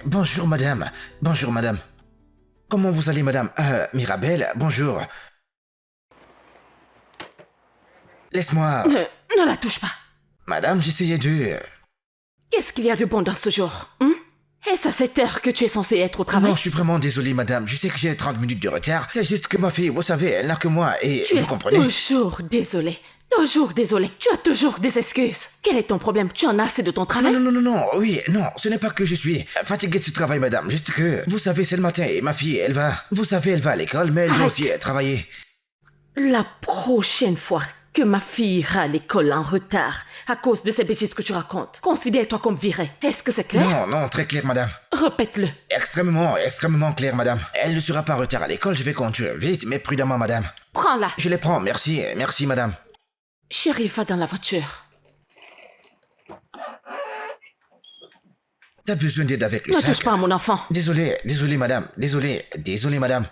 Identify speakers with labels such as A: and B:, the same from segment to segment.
A: Bonjour madame. Bonjour madame. Comment vous allez madame? Mirabelle, bonjour. Laisse-moi...
B: Ne la touche pas.
A: Madame, j'essayais de...
B: Qu'est-ce qu'il y a de bon dans ce jour Est-ce à cette heure que tu es censé être au travail?
A: Non, je suis vraiment désolé madame. Je sais que j'ai 30 minutes de retard. C'est juste que ma fille, vous savez, elle n'a que moi et
B: Tu
A: vous
B: es
A: comprenez?
B: toujours désolé. Toujours désolé. Tu as toujours des excuses. Quel est ton problème? Tu en as assez de ton travail?
A: Non, oui, non, ce n'est pas que je suis fatigué de ce travail, madame, juste que, vous savez, c'est le matin et ma fille, elle va, vous savez, elle va à l'école, mais elle doit
B: Arrête.
A: aussi travailler.
B: La prochaine fois que ma fille ira à l'école en retard à cause de ces bêtises que tu racontes, considère-toi comme virée. Est-ce que c'est clair?
A: Non, très clair, madame.
B: Répète-le.
A: Extrêmement clair, madame. Elle ne sera pas en retard à l'école, je vais conduire vite, mais prudemment, madame.
B: Prends-la.
A: Je les prends, merci, madame.
B: Chérie, va dans la voiture.
A: T'as besoin d'aide avec le
B: Ne
A: sac?
B: touche pas à mon enfant.
A: Désolé, madame. Désolé, madame.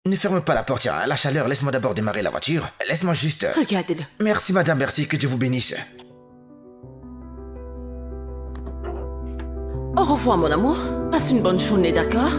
A: Ne ferme pas la portière, hein. La chaleur, laisse-moi d'abord démarrer la voiture. Laisse-moi juste...
B: Regarde-le.
A: Merci, madame, merci, que Dieu vous bénisse.
B: Au revoir, mon amour. Passe une bonne journée, d'accord?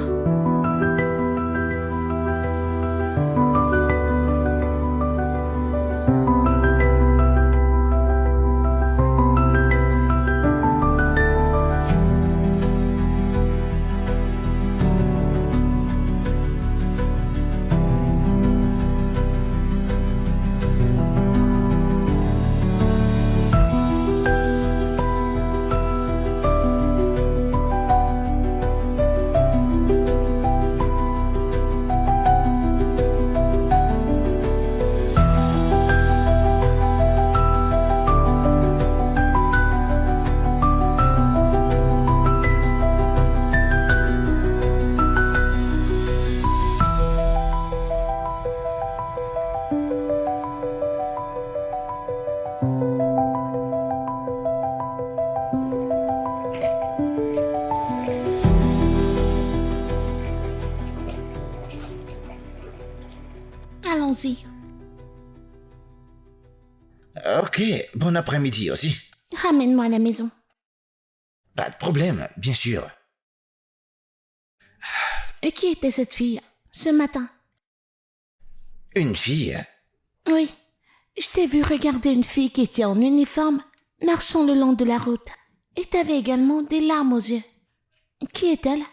C: Allons-y.
A: Ok, bon après-midi aussi.
C: Ramène-moi à la maison.
A: Pas de problème, bien sûr.
C: Et qui était cette fille, ce matin?
A: Une fille?
C: Oui, je t'ai vu regarder une fille qui était en uniforme, marchant le long de la route. Et t'avais également des larmes aux yeux. Qui est-elle?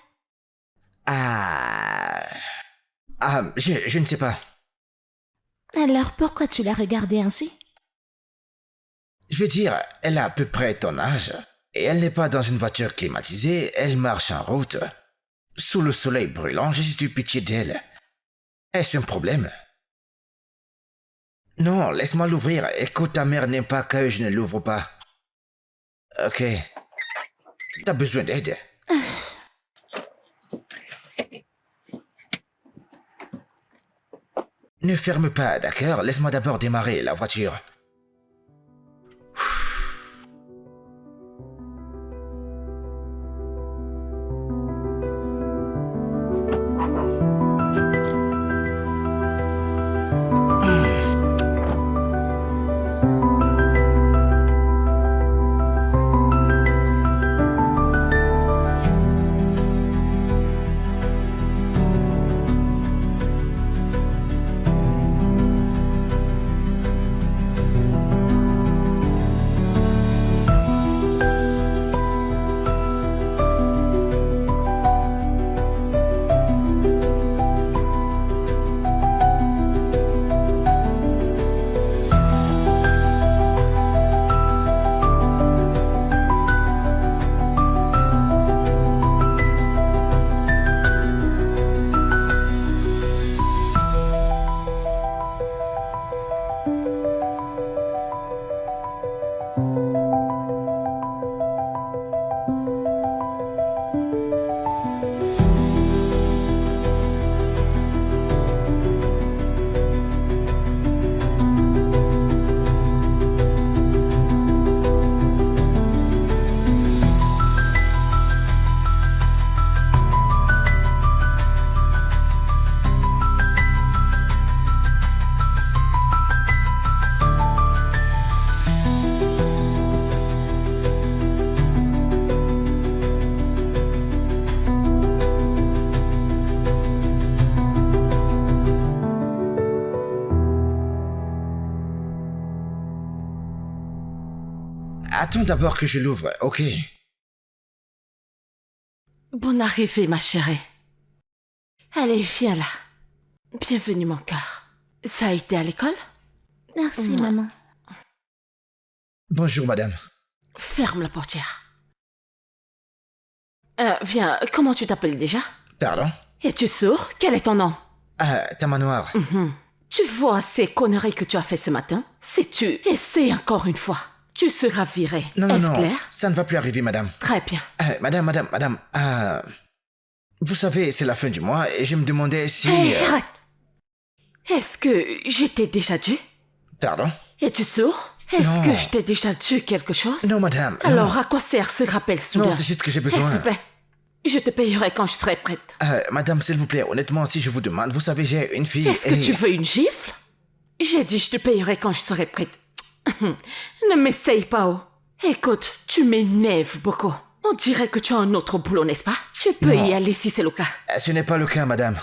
A: Je ne sais pas.
C: Alors pourquoi tu l'as regardée ainsi?
A: Je veux dire, elle a à peu près ton âge. Et elle n'est pas dans une voiture climatisée, elle marche en route. Sous le soleil brûlant, j'ai juste eu pitié d'elle. Est-ce un problème? Non, laisse-moi l'ouvrir. Écoute, ta mère n'aime pas que je ne l'ouvre pas. Ok. T'as besoin d'aide? Ne ferme pas, d'accord? Laisse-moi d'abord démarrer la voiture. Attends d'abord que je l'ouvre, ok?
B: Bonne arrivée, ma chérie. Allez, viens là. Bienvenue, mon cœur. Ça a été à l'école?
C: Merci, maman.
A: Bonjour, madame.
B: Ferme la portière. Viens, comment tu t'appelles déjà?
A: Pardon?
B: Es-tu sourd? Quel est ton nom?
A: Tamanoir.
B: Tu vois ces conneries que tu as fait ce matin? Si tu essaies encore une fois, tu seras viré.
A: Non,
B: Est-ce
A: non, non,
B: clair?
A: ça ne va plus arriver, madame.
B: Très bien.
A: Madame, vous savez, c'est la fin du mois et je me demandais si...
B: Hé, arrête! Est-ce que je t'ai déjà dû?
A: Pardon?
B: Es-tu sourd? Est-ce
A: Non.
B: que je t'ai déjà dû quelque chose?
A: Non, madame.
B: Alors, à quoi sert ce rappel soudain?
A: Non, c'est juste que j'ai
B: S'il
A: besoin.
B: te plaît, je te payerai quand je serai prête.
A: Madame, s'il vous plaît, honnêtement, si je vous demande, vous savez, j'ai une fille
B: Est-ce que tu veux une gifle? J'ai dit je te payerai quand je serai prête. Ne m'essaye pas, oh. Écoute, tu m'énerves beaucoup. On dirait que tu as un autre boulot, n'est-ce pas? Tu peux
A: Non.
B: y aller si c'est le cas.
A: Ce n'est pas le cas, madame.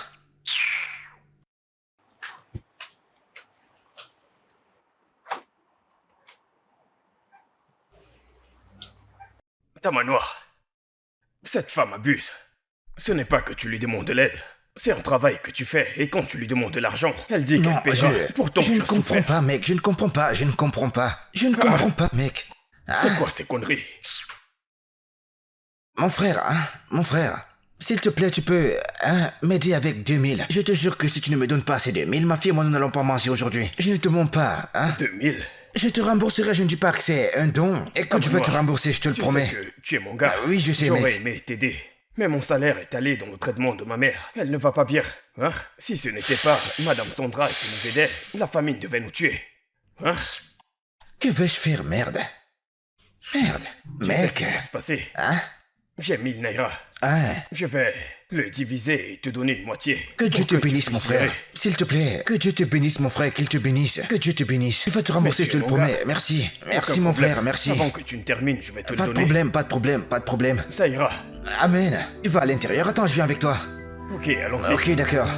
D: Tamanoir, cette femme abuse. Ce n'est pas que tu lui demandes de l'aide. C'est un travail que tu fais et quand tu lui demandes de l'argent, elle dit
A: Non,
D: qu'elle paiera. Pourtant,
A: je
D: tu
A: ne
D: as
A: comprends
D: souffert.
A: pas, mec. Je ne comprends pas. Je ne comprends pas, mec.
D: C'est quoi ces conneries?
A: Mon frère, s'il te plaît, tu peux m'aider avec 2000. Je te jure que si tu ne me donnes pas ces 2000, ma fille et moi, nous n'allons pas manger aujourd'hui. Je ne te mens pas,
D: 2000.
A: Je te rembourserai, je ne dis pas que c'est un don. Et quand tu vas te rembourser, je te le
D: Tu
A: promets.
D: sais que tu es mon gars.
A: Oui, je sais,
D: J'aurais
A: mec.
D: aimé t'aider. Mais mon salaire est allé dans le traitement de ma mère. Elle ne va pas bien. Hein? Si ce n'était pas Madame Sandra qui nous aidait, la famine devait nous tuer. Hein?
A: Que vais-je faire, merde? Merde,
D: Tu sais
A: mec.
D: ce qui va se passer.
A: Hein?
D: J'ai 1000 naira. Je vais le diviser et te donner une moitié.
A: Que Dieu
D: pour
A: te
D: tu
A: bénisse, mon
D: puisses
A: frère.
D: gérer.
A: S'il te plaît. Que Dieu te bénisse, mon frère. Qu'il te bénisse. Que Dieu te bénisse. Tu vas te rembourser,
D: Mais
A: je
D: tu
A: te le
D: es mon
A: promets.
D: gars.
A: Merci. Merci,
D: Aucun
A: mon
D: problème.
A: frère. Merci.
D: Avant que tu ne termines, je vais te
A: Pas
D: le
A: de
D: donner.
A: problème, pas de problème, pas de problème.
D: Ça ira.
A: Amen. Tu vas à l'intérieur. Attends, je viens avec toi.
D: Ok, allons-y.
A: Ok, d'accord.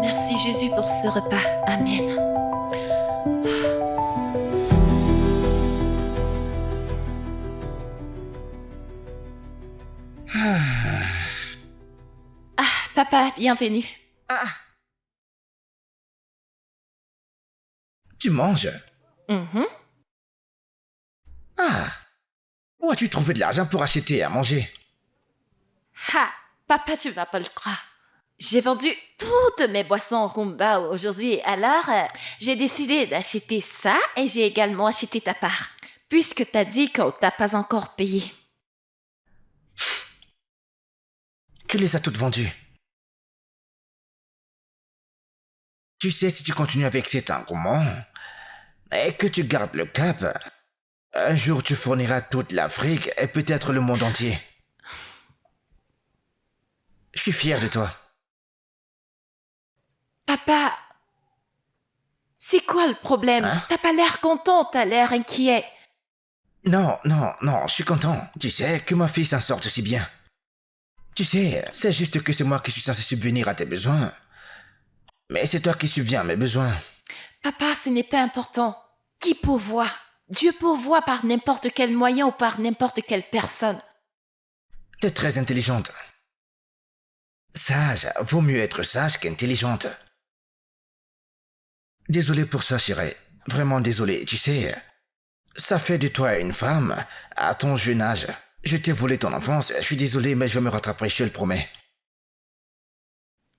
C: Merci Jésus pour ce repas. Amen. Papa, bienvenue.
A: Tu manges? Où as-tu trouvé de l'argent pour acheter à manger?
C: Ha! Papa, tu vas pas le croire. J'ai vendu toutes mes boissons au Roomba aujourd'hui, alors j'ai décidé d'acheter ça et j'ai également acheté ta part, puisque t'as dit qu'on t'a pas encore payé.
A: Tu les as toutes vendues. Tu sais, si tu continues avec cet engouement et que tu gardes le cap, un jour tu fourniras toute l'Afrique et peut-être le monde entier. Je suis fier de toi.
C: Papa, c'est quoi le problème?
A: Hein?
C: T'as pas l'air content, t'as l'air inquiet.
A: Non, je suis content. Tu sais, que ma fille s'en sorte si bien. Tu sais, c'est juste que c'est moi qui suis censé subvenir à tes besoins. Mais c'est toi qui subviens à mes besoins.
C: Papa, ce n'est pas important. Qui pourvoit? Dieu pourvoit par n'importe quel moyen ou par n'importe quelle personne.
A: T'es très intelligente. Sage, vaut mieux être sage qu'intelligente. Désolé pour ça, chérie. Vraiment désolé. Tu sais, ça fait de toi une femme à ton jeune âge. Je t'ai volé ton enfance. Je suis désolé, mais je me rattraperai, je te le promets.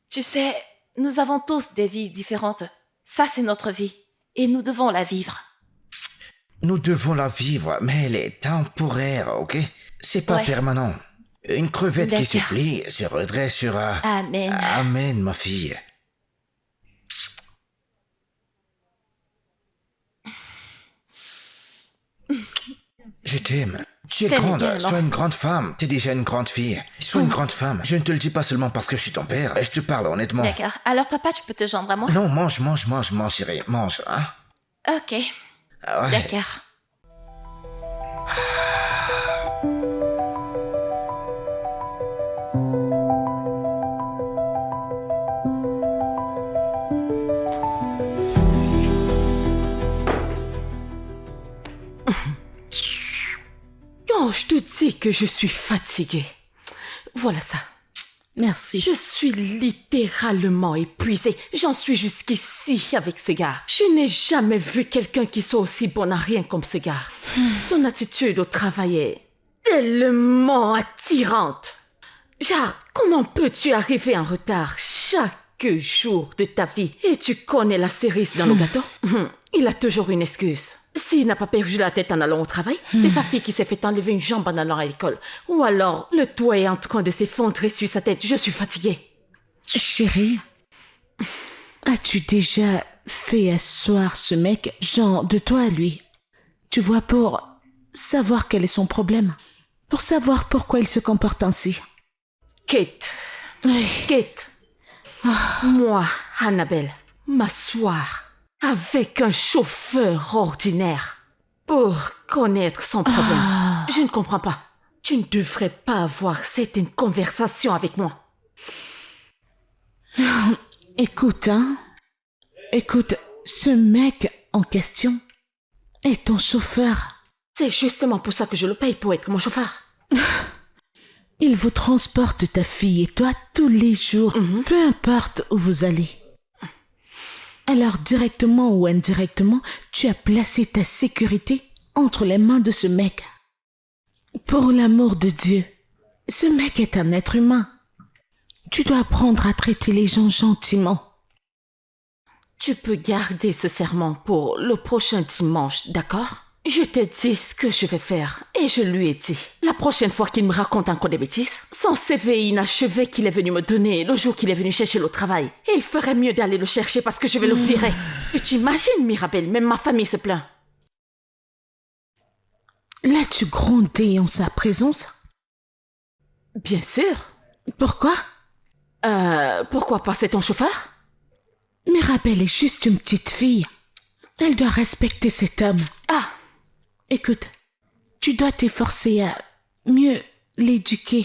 C: Tu sais, nous avons tous des vies différentes. Ça, c'est notre vie. Et nous devons la vivre.
A: Nous devons la vivre, mais elle est temporaire, ok? C'est pas
C: Ouais.
A: permanent. Une crevette qui se
C: D'accord.
A: plie se redressera.
C: Amen.
A: Amen, ma fille. Je t'aime. Tu es
C: T'aime
A: grande.
C: également.
A: Sois une grande femme. T'es déjà une grande fille. Sois une grande femme. Je ne te le dis pas seulement parce que je suis ton père. Je te parle honnêtement.
C: D'accord. Alors, papa, tu peux te joindre à moi?
A: Non, mange, chérie. Mange, hein?
C: Ok.
A: Ah ouais.
C: D'accord.
B: Quand je te dis que je suis fatiguée, voilà ça.
E: Merci.
B: Je suis littéralement épuisée. J'en suis jusqu'ici avec ce gars. Je n'ai jamais vu quelqu'un qui soit aussi bon à rien comme ce gars. Son attitude au travail est tellement attirante. Genre, comment peux-tu arriver en retard chaque jour de ta vie et tu connais la cerise dans le gâteau? Il a toujours une excuse. S'il n'a pas perdu la tête en allant au travail, c'est sa fille qui s'est fait enlever une jambe en allant à l'école. Ou alors, le toit est en train de s'effondrer sur sa tête. Je suis fatiguée.
E: Chérie, as-tu déjà fait asseoir ce mec, genre de toi à lui? Tu vois, pour savoir quel est son problème. Pour savoir pourquoi il se comporte ainsi.
B: Kate, Kate, moi, Annabelle, m'asseoir avec un chauffeur ordinaire pour connaître son problème. Je ne comprends pas. Tu ne devrais pas avoir certaines conversations avec moi.
E: Écoute, ce mec en question est ton chauffeur.
B: C'est justement pour ça que je le paye pour être mon chauffeur.
E: Il vous transporte ta fille et toi tous les jours, peu importe où vous allez. Alors, directement ou indirectement, tu as placé ta sécurité entre les mains de ce mec. Pour l'amour de Dieu, ce mec est un être humain. Tu dois apprendre à traiter les gens gentiment.
B: Tu peux garder ce serment pour le prochain dimanche, d'accord? Je t'ai dit ce que je vais faire et je lui ai dit. La prochaine fois qu'il me raconte encore des bêtises, son CV inachevé qu'il est venu me donner le jour qu'il est venu chercher le travail, il ferait mieux d'aller le chercher parce que je vais le virer. Et tu imagines, Mirabelle, même ma famille se plaint.
E: L'as-tu grondé en sa présence?
B: Bien sûr.
E: Pourquoi?
B: Pourquoi pas, c'est ton chauffeur?
E: Mirabelle est juste une petite fille. Elle doit respecter cet homme.
B: Ah,
E: Écoute, tu dois t'efforcer à mieux l'éduquer.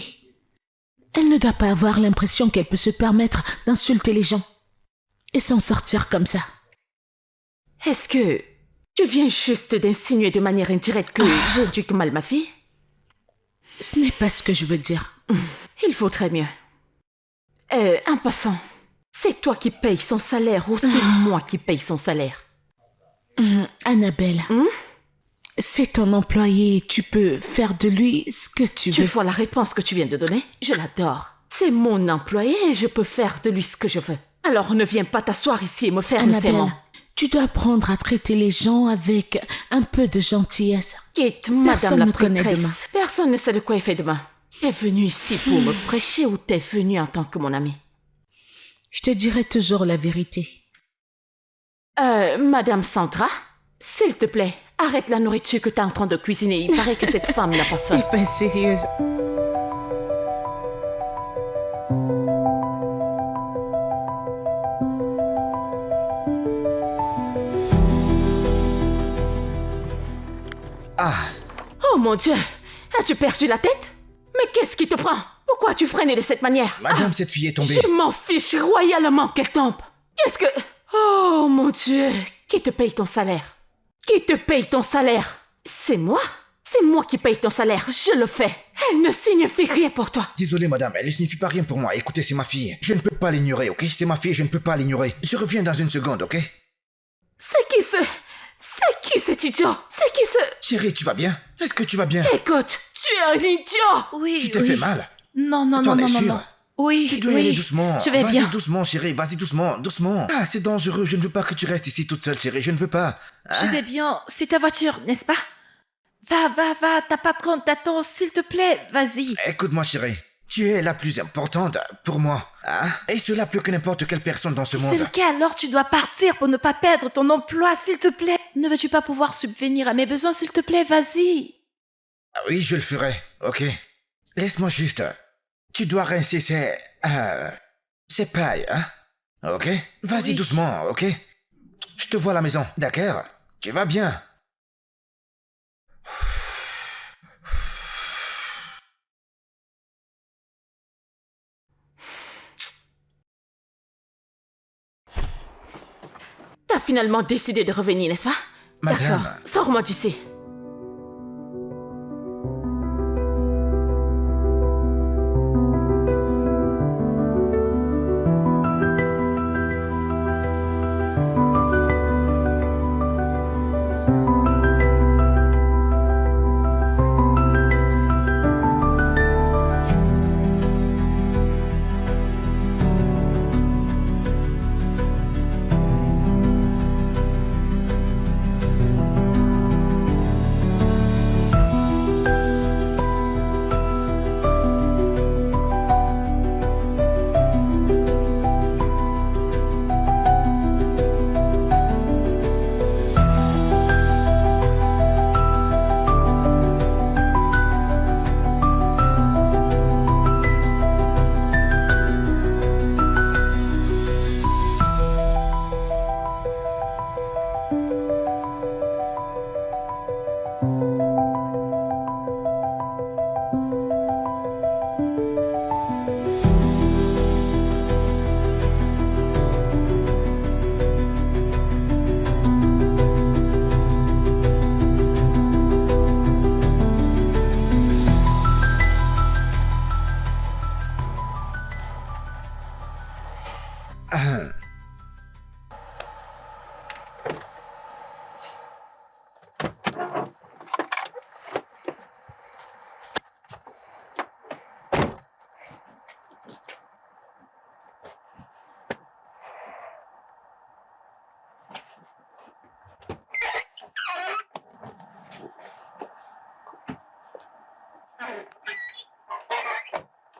E: Elle ne doit pas avoir l'impression qu'elle peut se permettre d'insulter les gens et s'en sortir comme ça.
B: est-ce que tu viens juste d'insinuer de manière indirecte que j'éduque mal ma fille?
E: Ce n'est pas ce que je veux dire.
B: Il vaudrait mieux. En passant, c'est toi qui payes son salaire ou c'est moi qui paye son salaire?
E: Annabelle, c'est ton employé et tu peux faire de lui ce que tu
B: Tu
E: veux.
B: vois la réponse que tu viens de donner? Je l'adore. C'est mon employé et je peux faire de lui ce que je veux. Alors ne viens pas t'asseoir ici et me faire le
E: Annabelle,
B: serment.
E: tu dois apprendre à traiter les gens avec un peu de gentillesse.
B: Quitte, madame
E: Personne
B: la
E: ne connaît
B: prêtresse.
E: demain.
B: Personne ne sait de quoi il fait demain. T'es venu ici pour me prêcher ou t'es venu en tant que mon ami?
E: Je te dirai toujours la vérité.
B: Madame Sandra, s'il te plaît, arrête la nourriture que t'es en train de cuisiner. Il paraît que cette femme n'a pas faim.
E: T'es pas sérieuse.
B: Oh mon Dieu, as-tu perdu la tête? Mais qu'est-ce qui te prend? Pourquoi tu freines de cette manière?
A: Madame, cette fille est tombée.
B: Je m'en fiche royalement qu'elle tombe. Qu'est-ce que... Oh mon Dieu, qui te paye ton salaire? Qui te paye ton salaire? C'est moi? C'est moi qui paye ton salaire, je le fais. Elle ne signifie rien pour toi.
A: Désolé, madame, elle ne signifie pas rien pour moi. Écoutez, c'est ma fille. Je ne peux pas l'ignorer, ok? C'est ma fille, je ne peux pas l'ignorer. Je reviens dans une seconde, ok?
B: C'est qui cet idiot? C'est qui ce...
A: Chérie, tu vas bien? Est-ce que tu vas bien?
B: Écoute, tu es un idiot.
C: Oui,
A: Tu t'es
C: oui.
A: fait mal?
C: Non, non,
A: T'en
C: non,
A: es
C: non, non,
A: sûre?
C: non. Oui,
A: Tu dois y
C: oui.
A: aller doucement.
C: Je vais bien.
A: Vas-y doucement, chérie, vas-y doucement, doucement. Ah, c'est dangereux, je ne veux pas que tu restes ici toute seule, chérie, je ne veux pas.
C: Je vais bien. C'est ta voiture, n'est-ce pas? Va, ta patronne t'attend, s'il te plaît, vas-y.
A: Écoute-moi, chérie. Tu es la plus importante pour moi. Hein? Et cela plus que n'importe quelle personne dans ce
C: Si c'est
A: monde.
C: le cas, alors tu dois partir pour ne pas perdre ton emploi, s'il te plaît. Ne veux-tu pas pouvoir subvenir à mes besoins, s'il te plaît, vas-y.
A: Ah oui, je le ferai, ok. Laisse-moi juste. Tu dois rincer ces pailles, hein? Ok? Vas-y
C: Oui.
A: doucement, ok? Je te vois à la maison, d'accord? Tu vas bien?
B: T'as finalement décidé de revenir, n'est-ce pas?
A: Madame.
B: D'accord, sors-moi d'ici.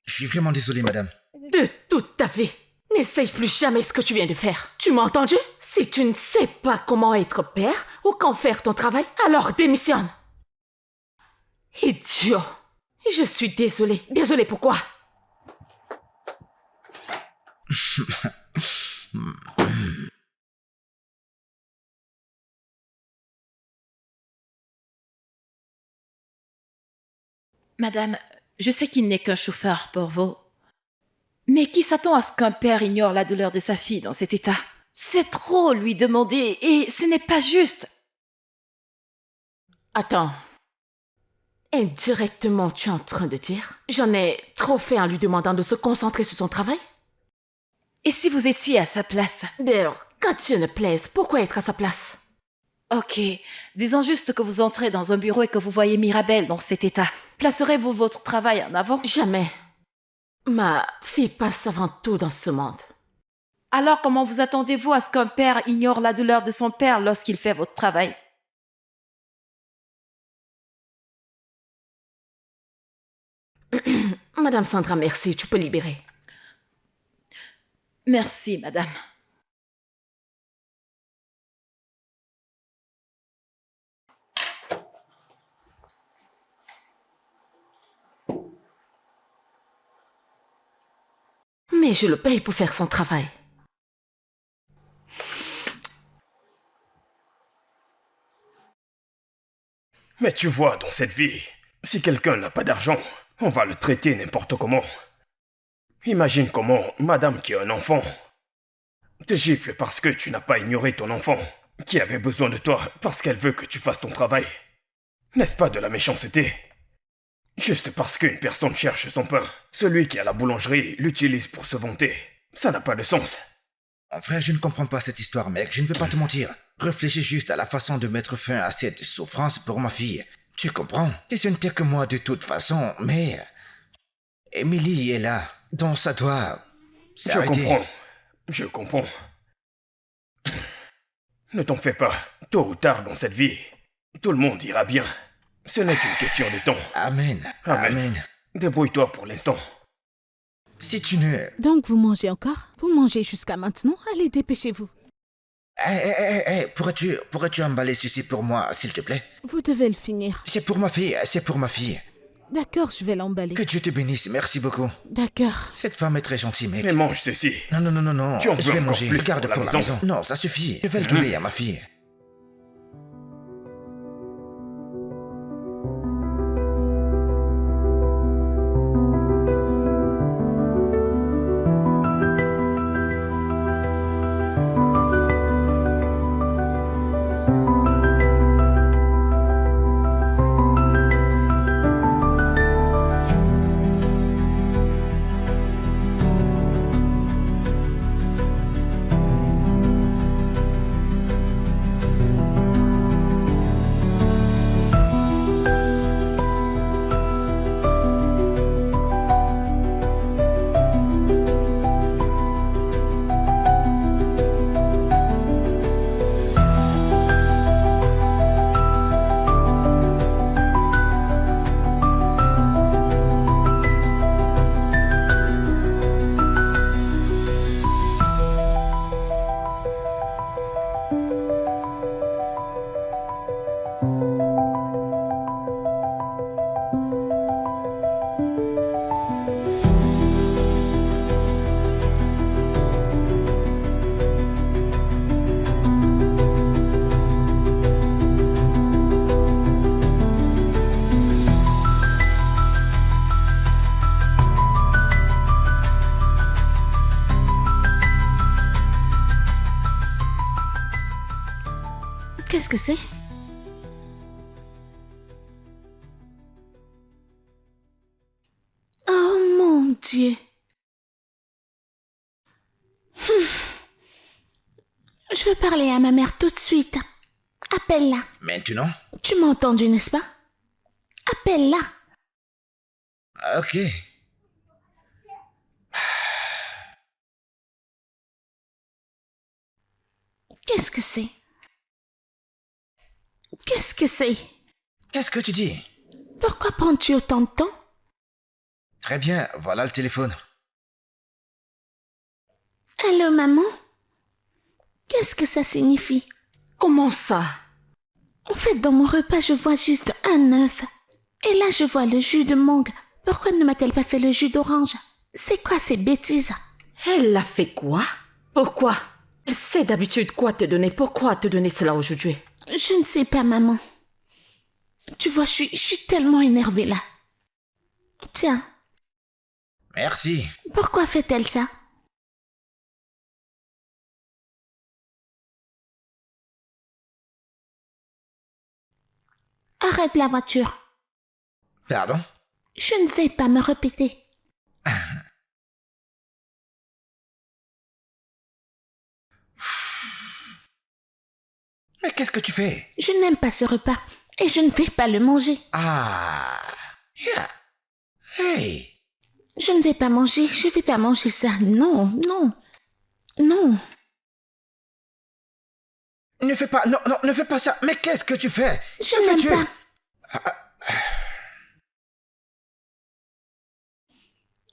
A: Je suis vraiment désolé, madame.
B: De toute ta vie, n'essaye plus jamais ce que tu viens de faire. Tu m'as entendu? Si tu ne sais pas comment être père ou quand faire ton travail, alors démissionne. Idiot. Je suis désolée. Désolée pourquoi?
C: Madame, je sais qu'il n'est qu'un chauffeur pour vous. Mais qui s'attend à ce qu'un père ignore la douleur de sa fille dans cet état? C'est trop lui demander et ce n'est pas juste.
B: Attends. Indirectement, tu es en train de dire j'en ai trop fait en lui demandant de se concentrer sur son travail?
C: Et si vous étiez à sa place?
B: D'ailleurs, quand Dieu ne plaise, pourquoi être à sa place?
C: Ok, disons juste que vous entrez dans un bureau et que vous voyez Mirabelle dans cet état. Placerez-vous votre travail en avant?
B: Jamais. Ma fille passe avant tout dans ce monde.
C: Alors comment vous attendez-vous à ce qu'un père ignore la douleur de son père lorsqu'il fait votre travail?
B: Madame Sandra, merci, tu peux libérer.
C: Merci, madame.
B: Mais je le paye pour faire son travail.
D: Mais tu vois, dans cette vie, si quelqu'un n'a pas d'argent, on va le traiter n'importe comment. Imagine comment madame qui a un enfant te gifle parce que tu n'as pas ignoré ton enfant, qui avait besoin de toi parce qu'elle veut que tu fasses ton travail. N'est-ce pas de la méchanceté? Juste parce qu'une personne cherche son pain, celui qui a la boulangerie l'utilise pour se vanter. Ça n'a pas de sens.
A: Mon frère, je ne comprends pas cette histoire, mec, je ne veux pas te mentir. Réfléchis juste à la façon de mettre fin à cette souffrance pour ma fille. Tu comprends? Si ce n'était que moi de toute façon, mais... Emily est là. Donc ça doit... C'est
D: Je
A: arrêté.
D: comprends. Je comprends. Ne t'en fais pas. Tôt ou tard dans cette vie, tout le monde ira bien. Ce n'est qu'une question de temps.
A: Amen.
D: Amen.
A: Amen.
D: Débrouille-toi pour l'instant.
A: Si tu ne...
E: Donc vous mangez encore? Vous mangez jusqu'à maintenant? Allez, dépêchez-vous.
A: Pourrais-tu emballer ceci pour moi, s'il te plaît?
E: Vous devez le finir.
A: C'est pour ma fille, c'est pour ma fille.
E: D'accord, je vais l'emballer.
A: Que Dieu te bénisse, merci beaucoup.
E: D'accord.
A: Cette femme est très gentille, mec.
D: Mais mange ceci.
A: Non.
D: Tu en
A: Je
D: veux
A: vais
D: encore
A: manger.
D: plus
A: Garde
D: pour la
A: pour la
D: maison.
A: maison. Non, ça suffit. Je vais le donner à ma fille.
E: Qu'est-ce que c'est? Oh mon Dieu. Je veux parler à ma mère tout de suite. Appelle-la.
A: Maintenant?
E: Tu m'as entendu, n'est-ce pas? Appelle-la.
A: Ok.
E: Qu'est-ce que c'est? Qu'est-ce que c'est?
A: Qu'est-ce que tu dis?
E: Pourquoi prends-tu autant de temps?
A: Très bien, voilà le téléphone.
E: Allô, maman? Qu'est-ce que ça signifie?
B: Comment ça?
E: En fait, dans mon repas, je vois juste un œuf. Et là, je vois le jus de mangue. Pourquoi ne m'a-t-elle pas fait le jus d'orange? C'est quoi ces bêtises?
B: Elle a fait quoi? Pourquoi? Elle sait d'habitude quoi te donner. Pourquoi te donner cela aujourd'hui?
E: Je ne sais pas, maman. Tu vois, je suis tellement énervée là. Tiens,
A: Merci.
E: pourquoi fait-elle ça? Arrête la voiture.
A: Pardon?
E: Je ne vais pas me répéter.
A: Mais qu'est-ce que tu fais?
E: Je n'aime pas ce repas et je ne vais pas le manger.
A: Ah. Yeah. Hey.
E: Je ne vais pas manger, je ne vais pas manger ça. Non, non, non.
A: Ne fais pas, non, ne fais pas ça. Mais qu'est-ce que tu fais?
E: Je
A: Que
E: n'aime
A: fais-tu?
E: pas.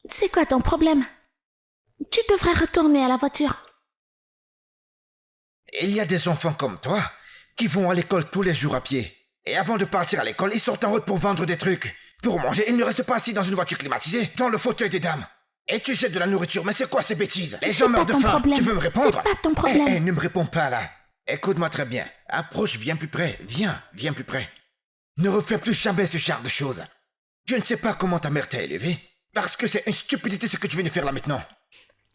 E: C'est quoi ton problème? Tu devrais retourner à la voiture.
A: Il y a des enfants comme toi qui vont à l'école tous les jours à pied. Et avant de partir à l'école, ils sortent en route pour vendre des trucs. Pour manger, ils ne restent pas assis dans une voiture climatisée, dans le fauteuil des dames. Et tu jettes de la nourriture, mais c'est quoi ces bêtises? Les
E: C'est
A: gens meurent
E: pas
A: de
E: ton
A: faim.
E: problème.
A: Tu veux me répondre?
E: C'est pas ton problème.
A: Ne me réponds pas là. Écoute-moi très bien. Approche, viens plus près. Viens plus près. Ne refais plus jamais ce genre de choses. Je ne sais pas comment ta mère t'a élevé, parce que c'est une stupidité ce que tu viens de faire là maintenant.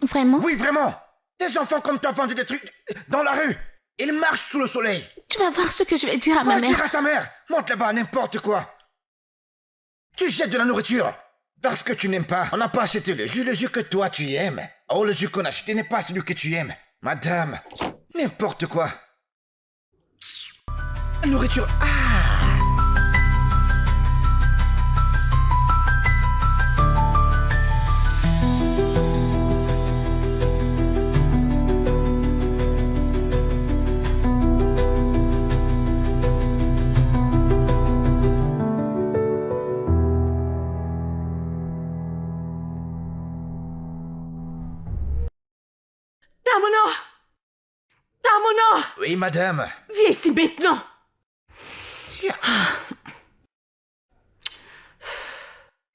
E: Vraiment?
A: Oui, vraiment. Des enfants comme toi vendent des trucs dans la rue. Ils marchent sous le soleil.
E: Tu vas voir ce que je vais dire à ma
A: Va
E: mère.
A: dire à ta mère. Monte là-bas, n'importe quoi. Tu jettes de la nourriture. Parce que tu n'aimes pas. On n'a pas acheté le jus que toi tu aimes. Oh, le jus qu'on a acheté n'est pas celui que tu aimes. Madame, n'importe quoi. La nourriture. Ah!
B: Tamono! Tamono!
A: Oui, madame.
B: Viens ici maintenant!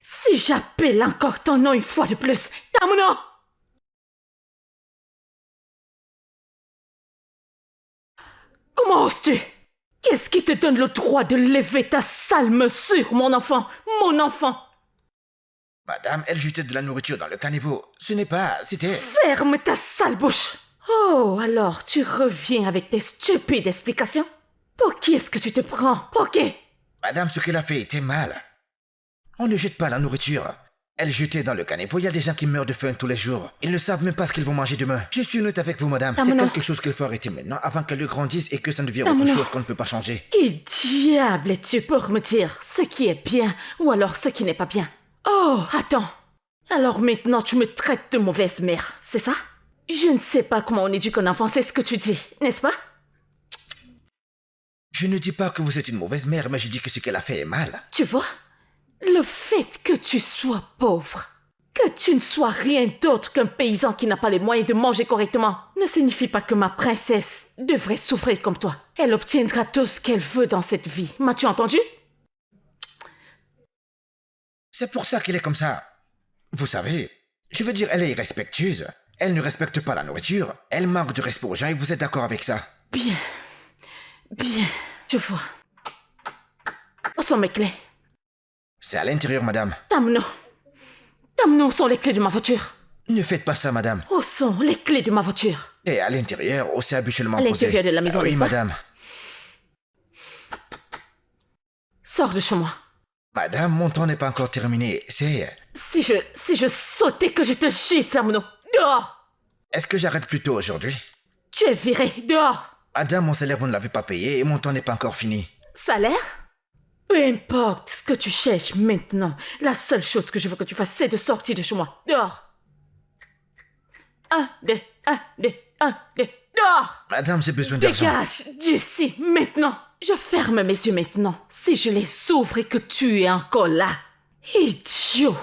B: Si j'appelle encore ton nom une fois de plus, Tamono! Comment oses-tu? Qu'est-ce qui te donne le droit de lever ta sale main sur mon enfant? Mon enfant!
A: Madame, elle jetait de la nourriture dans le caniveau. Ce n'est pas... C'était...
B: Ferme ta sale bouche! Oh, alors tu reviens avec tes stupides explications? Pour qui est-ce que tu te prends? Pour qui?
A: Madame, ce qu'elle a fait était mal. On ne jette pas la nourriture. Elle jetait dans le caniveau. Il y a des gens qui meurent de faim tous les jours. Ils ne savent même pas ce qu'ils vont manger demain. Je suis honnête avec vous, madame. C'est quelque chose qu'il faut arrêter maintenant avant qu'elle grandisse et que ça ne devienne autre chose qu'on ne peut pas changer.
B: Qui diable es-tu pour me dire ce qui est bien ou alors ce qui n'est pas bien? Oh, attends. Alors maintenant tu me traites de mauvaise mère, c'est ça? Je ne sais pas comment on éduque un enfant, c'est ce que tu dis, n'est-ce pas?
A: Je ne dis pas que vous êtes une mauvaise mère, mais je dis que ce qu'elle a fait est mal.
B: Tu vois? Le fait que tu sois pauvre, que tu ne sois rien d'autre qu'un paysan qui n'a pas les moyens de manger correctement, ne signifie pas que ma princesse devrait souffrir comme toi. Elle obtiendra tout ce qu'elle veut dans cette vie. M'as-tu entendu?
A: C'est pour ça qu'elle est comme ça. Vous savez, je veux dire, elle est irrespectueuse. Elle ne respecte pas la nourriture. Elle manque de respect aux gens et vous êtes d'accord avec ça?
B: Bien, je vois. Où sont mes clés?
A: C'est à l'intérieur, madame.
B: Tamono, où sont les clés de ma voiture?
A: Ne faites pas ça, madame.
B: Où sont les clés de ma voiture?
A: Et à l'intérieur, où c'est habituellement
B: À
A: posé.
B: l'intérieur de la maison,
A: Oui,
B: n'est-ce pas?
A: madame.
B: Sors de chez moi.
A: Madame, mon temps n'est pas encore terminé. C'est...
B: Si je sautais que je te gifle, Tamono. Dehors!
A: Est-ce que j'arrête plus tôt aujourd'hui?
B: Tu es viré, dehors!
A: Madame, mon salaire, vous ne l'avez pas payé et mon temps n'est pas encore fini.
B: Salaire? Peu importe ce que tu cherches maintenant. La seule chose que je veux que tu fasses, c'est de sortir de chez moi. Dehors! 1, 2, 1, 2, 1, 2, dehors!
A: Madame, j'ai besoin d'argent.
B: Dégage d'ici, maintenant! Je ferme mes yeux maintenant. Si je les ouvre et que tu es encore là. Idiot!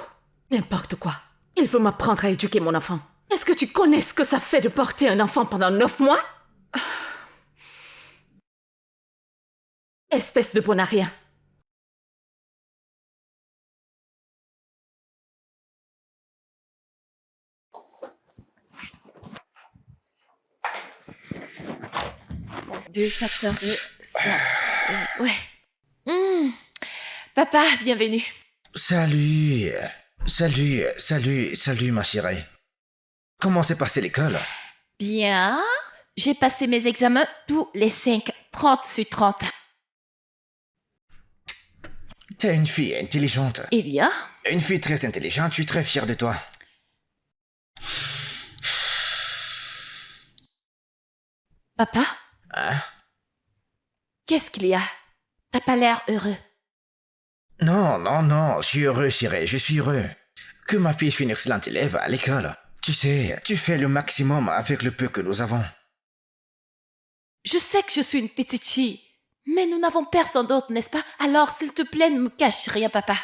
B: N'importe quoi. Il veut m'apprendre à éduquer mon enfant. Est-ce que tu connais ce que ça fait de porter un enfant pendant 9 mois? Espèce de bon à rien.
C: Deux facteurs de ça. Ouais. Papa, bienvenue.
A: Salut, ma chérie. Comment s'est passée l'école?
C: Bien. J'ai passé mes examens tous les 5, 30 sur 30.
A: T'es une fille intelligente.
C: Il y a?
A: Une fille très intelligente, je suis très fier de toi.
C: Papa?
A: Hein?
C: Qu'est-ce qu'il y a? T'as pas l'air heureux.
A: Non, je suis heureux, chérie, je suis heureux. Que ma fille soit une excellente élève à l'école. Tu sais, tu fais le maximum avec le peu que nous avons.
C: Je sais que je suis une petite fille, mais nous n'avons personne d'autre, n'est-ce pas? Alors, s'il te plaît, ne me cache rien, papa.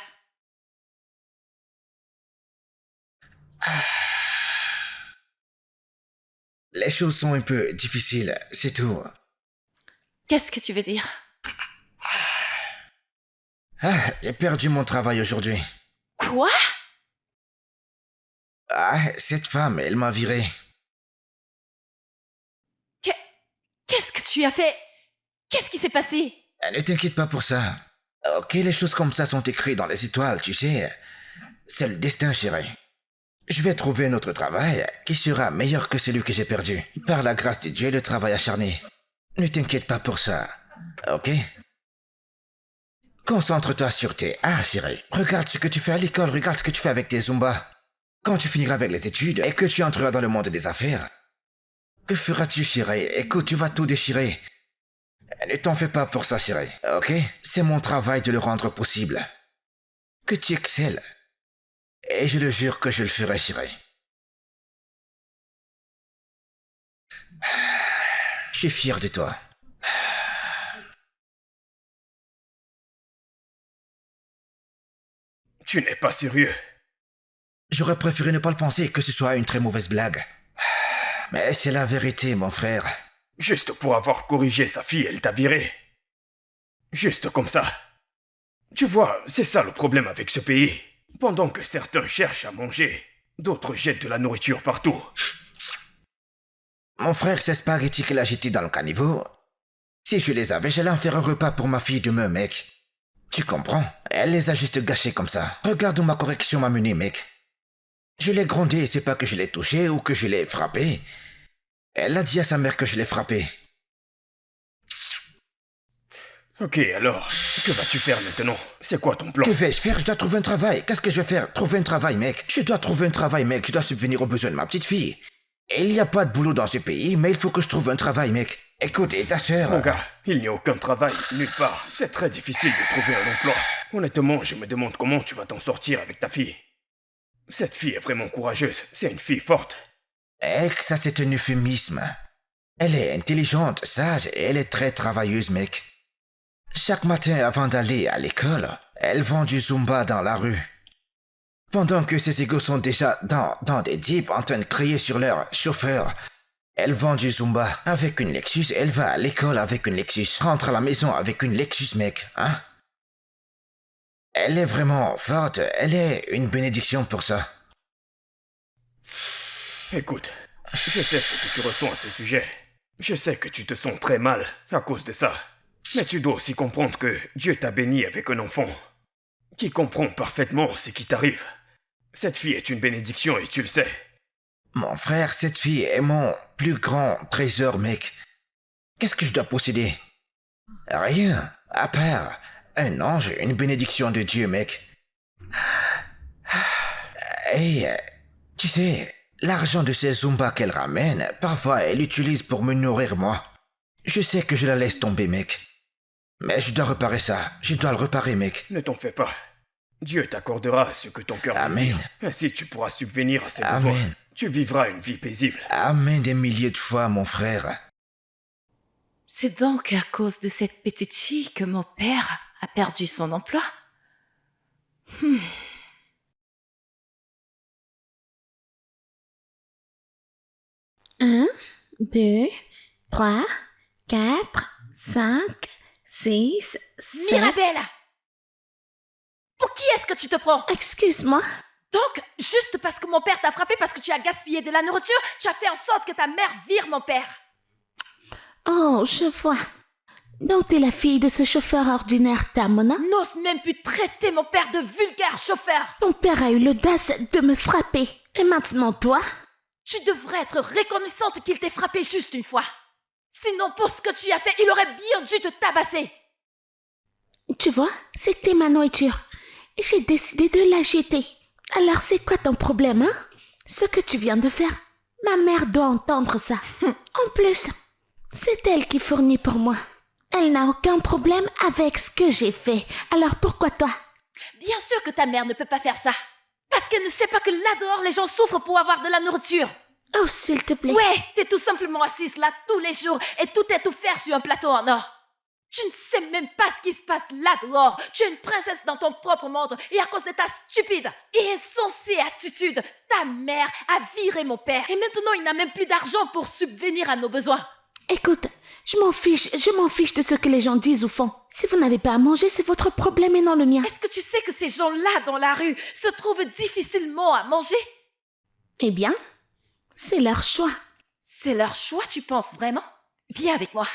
A: Les choses sont un peu difficiles, c'est tout.
C: Qu'est-ce que tu veux dire?
A: J'ai perdu mon travail aujourd'hui.
C: Quoi?
A: Cette femme, elle m'a viré.
C: Qu'est-ce que tu as fait? Qu'est-ce qui s'est passé?
A: Ne t'inquiète pas pour ça. Ok, les choses comme ça sont écrites dans les étoiles, tu sais. C'est le destin, chérie. Je vais trouver un autre travail qui sera meilleur que celui que j'ai perdu. Par la grâce de Dieu et le travail acharné. Ne t'inquiète pas pour ça, ok? Concentre-toi sur tes chérie. Regarde ce que tu fais à l'école, regarde ce que tu fais avec tes Zumba. Quand tu finiras avec les études et que tu entreras dans le monde des affaires, que feras-tu, chérie? Écoute, tu vas tout déchirer. Ne t'en fais pas pour ça, chérie, ok? C'est mon travail de le rendre possible. Que tu excelles. Et je le jure que je le ferai, chérie. Je suis fier de toi.
D: Tu n'es pas sérieux.
A: J'aurais préféré ne pas le penser, que ce soit une très mauvaise blague. Mais c'est la vérité, mon frère.
D: Juste pour avoir corrigé sa fille, elle t'a viré. Juste comme ça. Tu vois, c'est ça le problème avec ce pays. Pendant que certains cherchent à manger, d'autres jettent de la nourriture partout.
A: Mon frère, ces spaghettis qu'elle a jetés dans le caniveau, si je les avais, j'allais en faire un repas pour ma fille demain, mec. Tu comprends? Elle les a juste gâchés comme ça. Regarde où ma correction m'a mené, mec. Je l'ai grondé et c'est pas que je l'ai touché ou que je l'ai frappé. Elle a dit à sa mère que je l'ai frappé.
D: Ok, alors, que vas-tu faire maintenant? C'est quoi ton plan?
A: Que vais-je faire? Je dois trouver un travail. Qu'est-ce que je vais faire? Trouver un travail, mec. Je dois trouver un travail, mec. Je dois subvenir aux besoins de ma petite fille. Et il n'y a pas de boulot dans ce pays, mais il faut que je trouve un travail, mec. Écoute, et ta sœur...
D: Mon gars, il n'y a aucun travail, nulle part. C'est très difficile de trouver un emploi. Honnêtement, je me demande comment tu vas t'en sortir avec ta fille. Cette fille est vraiment courageuse. C'est une fille forte.
A: Mec, ça c'est un euphémisme. Elle est intelligente, sage et elle est très travailleuse, mec. Chaque matin avant d'aller à l'école, elle vend du Zumba dans la rue. Pendant que ses égaux sont déjà dans des jeeps en train de crier sur leur chauffeur, elle vend du Zumba avec une Lexus, elle va à l'école avec une Lexus, rentre à la maison avec une Lexus, mec, hein? Elle est vraiment forte, elle est une bénédiction pour ça.
D: Écoute, je sais ce que tu ressens à ce sujet. Je sais que tu te sens très mal à cause de ça. Mais tu dois aussi comprendre que Dieu t'a béni avec un enfant qui comprend parfaitement ce qui t'arrive. Cette fille est une bénédiction et tu le sais.
A: Mon frère, cette fille est mon plus grand trésor, mec. Qu'est-ce que je dois posséder? Rien, à part un ange, une bénédiction de Dieu, mec. Et tu sais, l'argent de ces Zumba qu'elle ramène, parfois elle l'utilise pour me nourrir moi. Je sais que je la laisse tomber, mec. Mais je dois réparer ça. Je dois le réparer, mec.
D: Ne t'en fais pas. Dieu t'accordera ce que ton cœur désire. Ainsi tu pourras subvenir à ses besoins. Tu vivras une vie paisible.
A: Amen des milliers de fois, mon frère.
C: C'est donc à cause de cette petite fille que mon père a perdu son emploi.
E: 1, 2, 3, 4, 5, 6, 7...
C: Mirabelle! Pour qui est-ce que tu te prends?
E: Excuse-moi.
C: Donc, juste parce que mon père t'a frappé parce que tu as gaspillé de la nourriture, tu as fait en sorte que ta mère vire mon père.
E: Oh, je vois. Donc t'es la fille de ce chauffeur ordinaire Tamona?
C: N'ose même plus traiter mon père de vulgaire chauffeur.
E: Ton père a eu l'audace de me frapper. Et maintenant toi?
C: Tu devrais être reconnaissante qu'il t'ait frappé juste une fois. Sinon, pour ce que tu as fait, il aurait bien dû te tabasser.
E: Tu vois, c'était ma nourriture. Et j'ai décidé de la jeter. Alors c'est quoi ton problème, hein? Ce que tu viens de faire. Ma mère doit entendre ça. En plus, c'est elle qui fournit pour moi. Elle n'a aucun problème avec ce que j'ai fait. Alors pourquoi toi?
C: Bien sûr que ta mère ne peut pas faire ça. Parce qu'elle ne sait pas que là dehors, les gens souffrent pour avoir de la nourriture.
E: Oh, s'il te plaît.
C: Ouais, t'es tout simplement assise là tous les jours et tout est offert sur un plateau en or. Tu ne sais même pas ce qui se passe là dehors. Tu es une princesse dans ton propre monde et à cause de ta stupide et insensée attitude, ta mère a viré mon père. Et maintenant, il n'a même plus d'argent pour subvenir à nos besoins.
E: Écoute, je m'en fiche de ce que les gens disent ou font. Si vous n'avez pas à manger, c'est votre problème et non le mien.
C: Est-ce que tu sais que ces gens-là dans la rue se trouvent difficilement à manger?
E: Eh bien, c'est leur choix.
C: C'est leur choix, tu penses vraiment? Viens avec moi.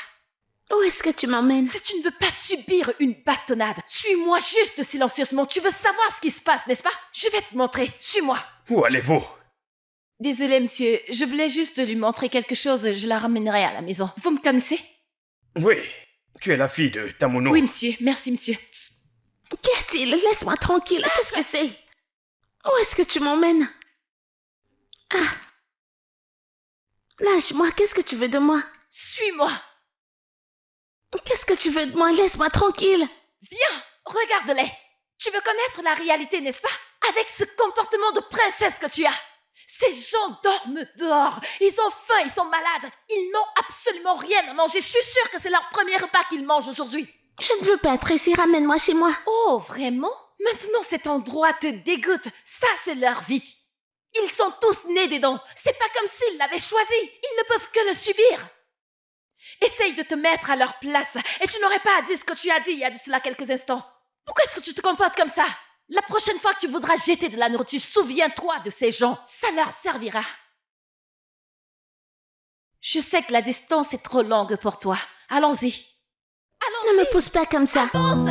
E: Où est-ce que tu m'emmènes?
C: Si tu ne veux pas subir une bastonnade, suis-moi juste silencieusement. Tu veux savoir ce qui se passe, n'est-ce pas? Je vais te montrer. Suis-moi.
D: Où allez-vous?
C: Désolé, monsieur. Je voulais juste lui montrer quelque chose. Je la ramènerai à la maison. Vous me connaissez?
D: Oui, tu es la fille de Tamono.
C: Oui, monsieur. Merci, monsieur.
E: Qu'y a-t-il? Laisse-moi tranquille. Qu'est-ce que c'est? Où est-ce que tu m'emmènes? Ah. Lâche-moi. Qu'est-ce que tu veux de moi?
C: Suis-moi.
E: Qu'est-ce que tu veux de moi? Laisse-moi tranquille.
C: Viens, regarde-les. Tu veux connaître la réalité, n'est-ce pas? Avec ce comportement de princesse que tu as. Ces gens dorment dehors. Ils ont faim, ils sont malades. Ils n'ont absolument rien à manger. Je suis sûre que c'est leur premier repas qu'ils mangent aujourd'hui.
E: Je ne veux pas être ici. Ramène-moi chez moi.
C: Oh, vraiment? Maintenant, cet endroit te dégoûte. Ça, c'est leur vie. Ils sont tous nés dedans. C'est pas comme s'ils l'avaient choisi. Ils ne peuvent que le subir. Essaye de te mettre à leur place et tu n'aurais pas à dire ce que tu as dit il y a de cela quelques instants. Pourquoi est-ce que tu te comportes comme ça? La prochaine fois que tu voudras jeter de la nourriture, souviens-toi de ces gens. Ça leur servira. Je sais que la distance est trop longue pour toi. Allons-y. Allons-y.
E: Ne me pousse pas comme ça.
C: Avance.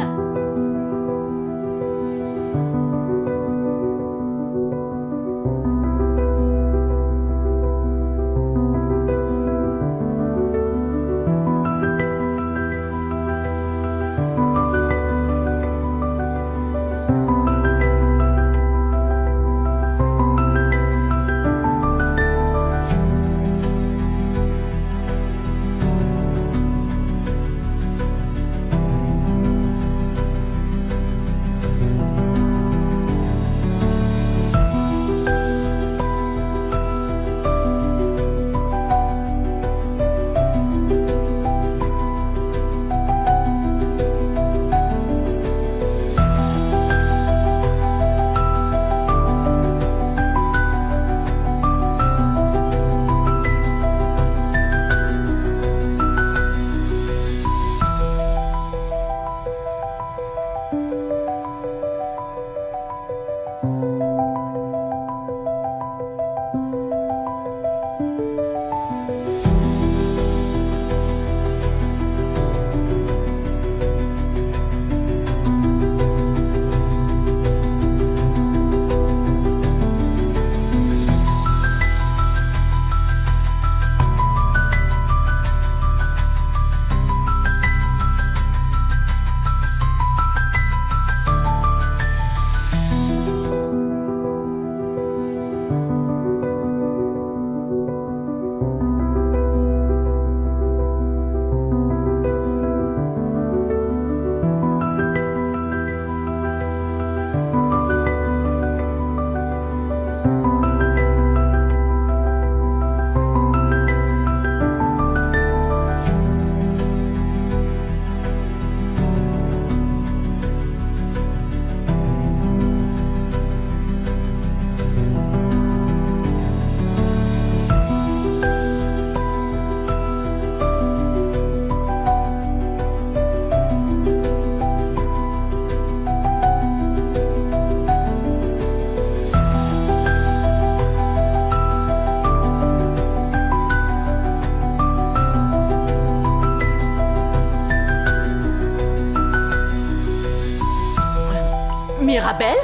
B: Mirabelle?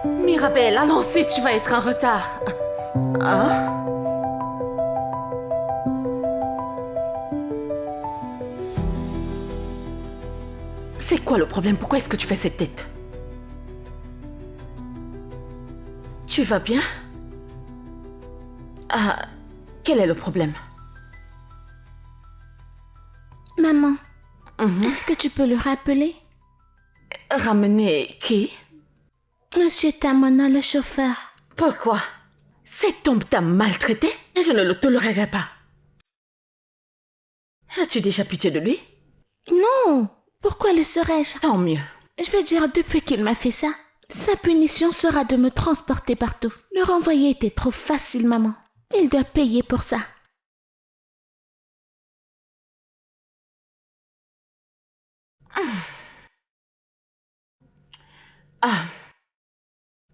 B: Mirabelle, allons-y, tu vas être en retard. Hein? C'est quoi le problème? Pourquoi est-ce que tu fais cette tête? Tu vas bien? Ah, quel est le problème?
E: Maman, est-ce que tu peux le rappeler?
B: Ramener qui?
E: Monsieur Tamona, le chauffeur.
B: Pourquoi? Cet homme t'a maltraité et je ne le tolérerai pas. As-tu déjà pitié de lui?
E: Non, pourquoi le serais-je?
B: Tant mieux.
E: Je veux dire, depuis qu'il m'a fait ça, sa punition sera de me transporter partout. Le renvoyer était trop facile, maman. Il doit payer pour ça.
B: Ah,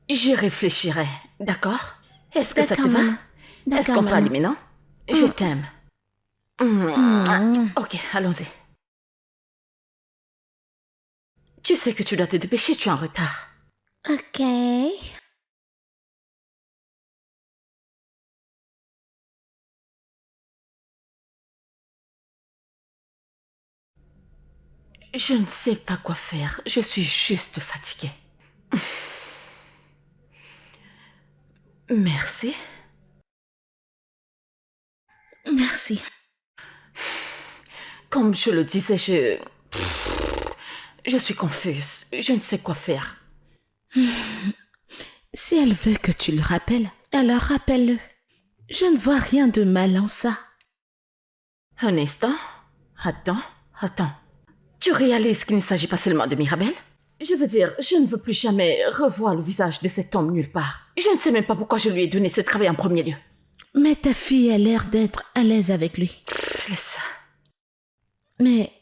B: j'y réfléchirai, d'accord? Est-ce que ça te va?
E: Maman.
B: Est-ce qu'on peut aller maintenant? Je t'aime. Ok, allons-y. Tu sais que tu dois te dépêcher, tu es en retard.
E: Ok.
B: Je ne sais pas quoi faire. Je suis juste fatiguée. Merci.
E: Merci.
B: Comme je le disais, je suis confuse. Je ne sais quoi faire.
E: Si elle veut que tu le rappelles, alors rappelle-le. Je ne vois rien de mal en ça.
B: Un instant. Attends. Tu réalises qu'il ne s'agit pas seulement de Mirabelle? Je veux dire, je ne veux plus jamais revoir le visage de cet homme nulle part. Je ne sais même pas pourquoi je lui ai donné ce travail en premier lieu.
E: Mais ta fille a l'air d'être à l'aise avec lui.
B: Laisse ça.
E: Mais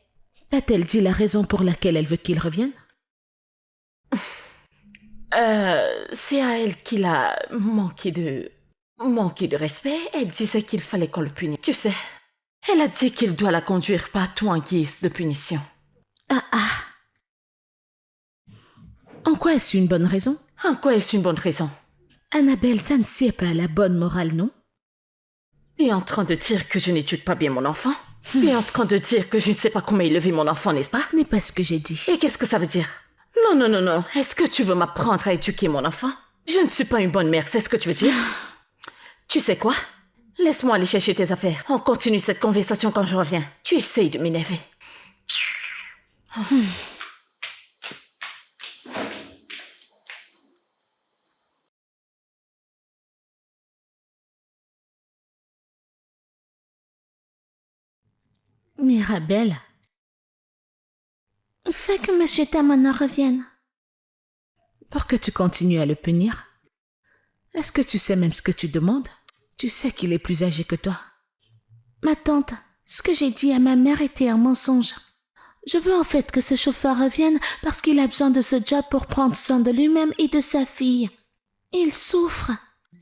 E: t'a-t-elle dit la raison pour laquelle elle veut qu'il revienne?
B: C'est à elle qu'il a manqué de respect. Elle disait qu'il fallait qu'on le punisse. Tu sais, elle a dit qu'il doit la conduire partout en guise de punition.
E: Ah. En quoi est-ce une bonne raison?
B: En quoi est-ce une bonne raison?
E: Annabelle, ça ne sied pas à la bonne morale, non?
B: Tu es en train de dire que je n'éduque pas bien mon enfant? Tu es en train de dire que je ne sais pas comment élever mon enfant, n'est-ce pas?
E: Ce n'est pas ce que j'ai dit.
B: Et qu'est-ce que ça veut dire? Non. Est-ce que tu veux m'apprendre à éduquer mon enfant? Je ne suis pas une bonne mère, c'est ce que tu veux dire? Tu sais quoi? Laisse-moi aller chercher tes affaires. On continue cette conversation quand je reviens. Tu essayes de m'énerver.
E: Mirabelle, fais que Monsieur Tamana revienne. Pour que tu continues à le punir. Est-ce que tu sais même ce que tu demandes? Tu sais qu'il est plus âgé que toi. Ma tante, ce que j'ai dit à ma mère était un mensonge. Je veux en fait que ce chauffeur revienne parce qu'il a besoin de ce job pour prendre soin de lui-même et de sa fille. Il souffre.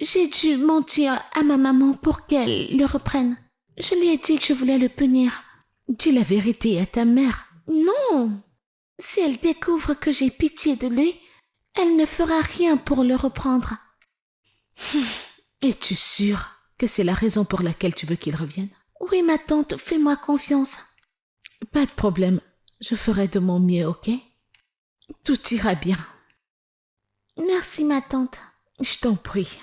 E: J'ai dû mentir à ma maman pour qu'elle le reprenne. Je lui ai dit que je voulais le punir. Dis la vérité à ta mère. Non. Si elle découvre que j'ai pitié de lui, elle ne fera rien pour le reprendre. Es-tu sûre que c'est la raison pour laquelle tu veux qu'il revienne? Oui, ma tante, fais-moi confiance. Pas de problème, je ferai de mon mieux, ok? Tout ira bien. Merci, ma tante. Je t'en prie.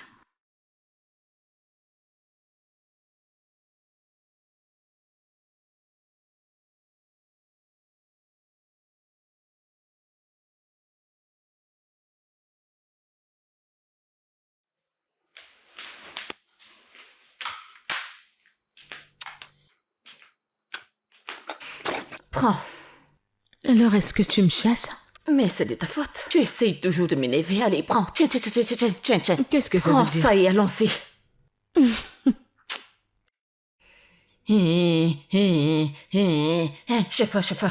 B: Prends.
E: Alors, est-ce que tu me chasses?
B: Mais c'est de ta faute. Tu essayes toujours de m'énerver. Allez, prends. Tiens.
E: Qu'est-ce que ça
B: Prends
E: veut dire?
B: ça et allons-y. Chef.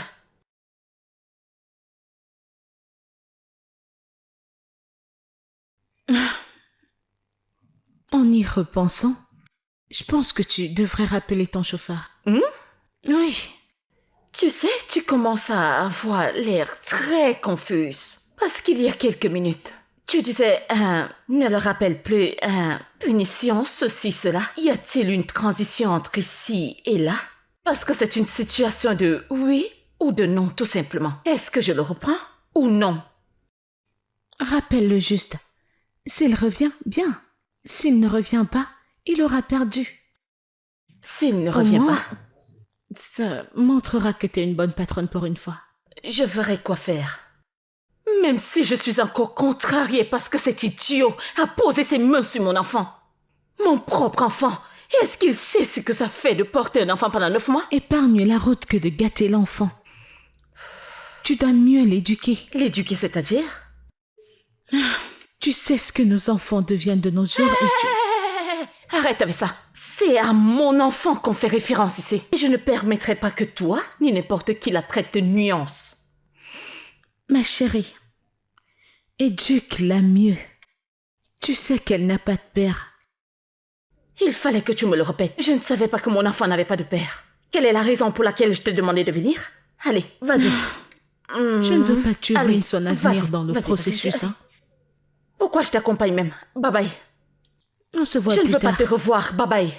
E: En y repensant, je pense que tu devrais rappeler ton chauffeur. Oui.
B: Tu sais, tu commences à avoir l'air très confuse. Parce qu'il y a quelques minutes, tu disais, ne le rappelle plus, punition, ceci, cela. Y a-t-il une transition entre ici et là? Parce que c'est une situation de oui ou de non, tout simplement. Est-ce que je le reprends ou non?
E: Rappelle-le juste. S'il revient, bien. S'il ne revient pas, il aura perdu.
B: S'il ne
E: Au
B: revient
E: moins,
B: pas,
E: ça montrera que t'es une bonne patronne pour une fois.
B: je verrai quoi faire. Même si je suis encore contrariée parce que cet idiot a posé ses mains sur mon enfant. Mon propre enfant. Est-ce qu'il sait ce que ça fait de porter un enfant pendant 9 mois?
E: Épargne la route que de gâter l'enfant. Tu dois mieux l'éduquer.
B: L'éduquer, c'est-à-dire?
E: Tu sais ce que nos enfants deviennent de nos jours et tu...
B: Arrête avec ça. C'est à mon enfant qu'on fait référence ici. Et je ne permettrai pas que toi, ni n'importe qui la traite de nuance.
E: Ma chérie, éduque-la mieux. Tu sais qu'elle n'a pas de père.
B: Il fallait que tu me le répètes. Je ne savais pas que mon enfant n'avait pas de père. Quelle est la raison pour laquelle je t'ai demandé de venir? Allez, vas-y.
E: Je ne veux pas que tu
B: Allez,
E: ruines son avenir
B: vas-y,
E: dans le
B: vas-y,
E: processus.
B: vas-y.
E: Hein.
B: Pourquoi je t'accompagne même? Bye bye.
E: On se voit
B: Je ne
E: plus
B: veux
E: tard.
B: pas te revoir. Bye bye.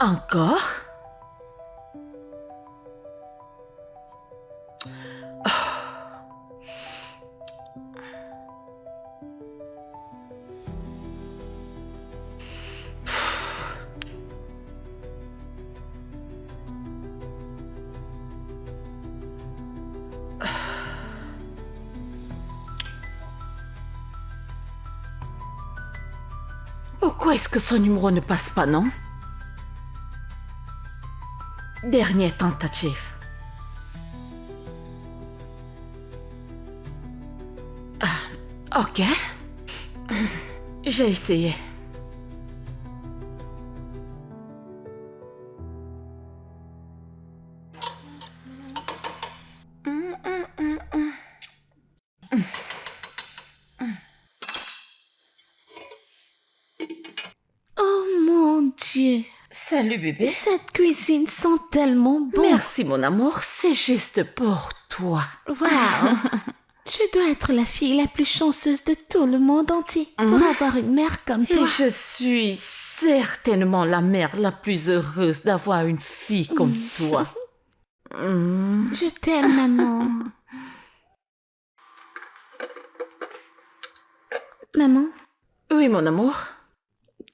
B: Encore? Pourquoi est-ce que son numéro ne passe pas, non? Dernière tentative. Ah, ok. J'ai essayé.
E: Oh mon Dieu,
B: Salut, bébé.
E: cette cuisine sent tellement bon.
B: Merci, mon amour. C'est juste pour toi.
E: Waouh. Je dois être la fille la plus chanceuse de tout le monde entier pour avoir une mère comme
B: Et
E: toi.
B: je suis certainement la mère la plus heureuse d'avoir une fille comme toi.
E: Je t'aime, maman. Maman,
B: Oui, mon amour.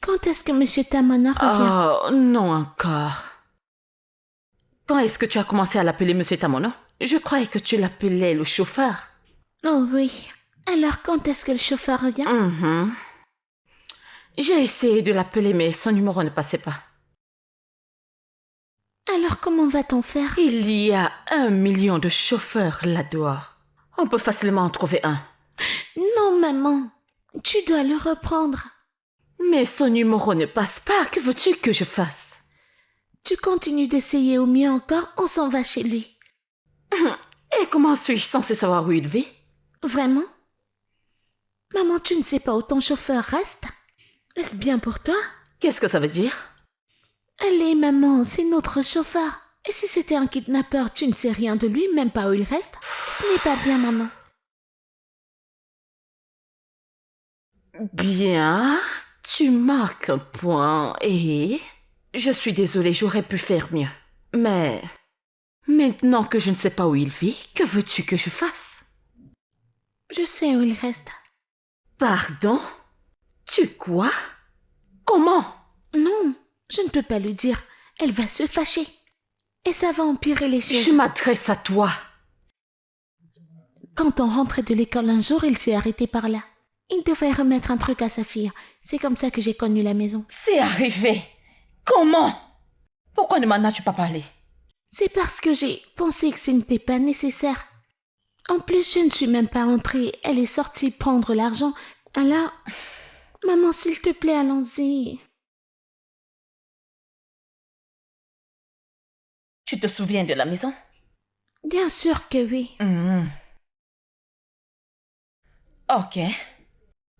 E: quand est-ce que Monsieur Tamana revient?
B: Oh, non encore. Quand est-ce que tu as commencé à l'appeler Monsieur Tamono? Je croyais que tu l'appelais le chauffeur.
E: Oh oui. Alors quand est-ce que le chauffeur revient?
B: Mhm. J'ai essayé de l'appeler, mais son numéro ne passait pas.
E: Alors comment va-t-on faire?
B: Il y a 1 million de chauffeurs là-dehors. On peut facilement en trouver un.
E: Non, maman. Tu dois le reprendre.
B: Mais son numéro ne passe pas. Que veux-tu que je fasse?
E: Tu continues d'essayer au mieux encore, on s'en va chez lui.
B: Et comment suis-je censée savoir où il vit?
E: Vraiment? Maman, tu ne sais pas où ton chauffeur reste? Est-ce bien pour toi?
B: Qu'est-ce que ça veut dire?
E: Allez, maman, c'est notre chauffeur. Et si c'était un kidnappeur, tu ne sais rien de lui, même pas où il reste? Ce n'est pas bien, maman.
B: Bien, tu marques un point et... Je suis désolée, j'aurais pu faire mieux. Mais... Maintenant que je ne sais pas où il vit, que veux-tu que je fasse?
E: Je sais où il reste.
B: Pardon? Tu quoi? Comment?
E: Non, je ne peux pas lui dire. Elle va se fâcher. Et ça va empirer les choses.
B: Je m'adresse à toi.
E: Quand on rentrait de l'école un jour, il s'est arrêté par là. Il devait remettre un truc à sa fille. C'est comme ça que j'ai connu la maison.
B: C'est arrivé. Comment? Pourquoi ne m'en as-tu pas parlé?
E: C'est parce que j'ai pensé que ce n'était pas nécessaire. En plus, je ne suis même pas entrée. Elle est sortie prendre l'argent. Alors, maman, s'il te plaît, allons-y.
B: Tu te souviens de la maison?
E: Bien sûr que oui.
B: Ok.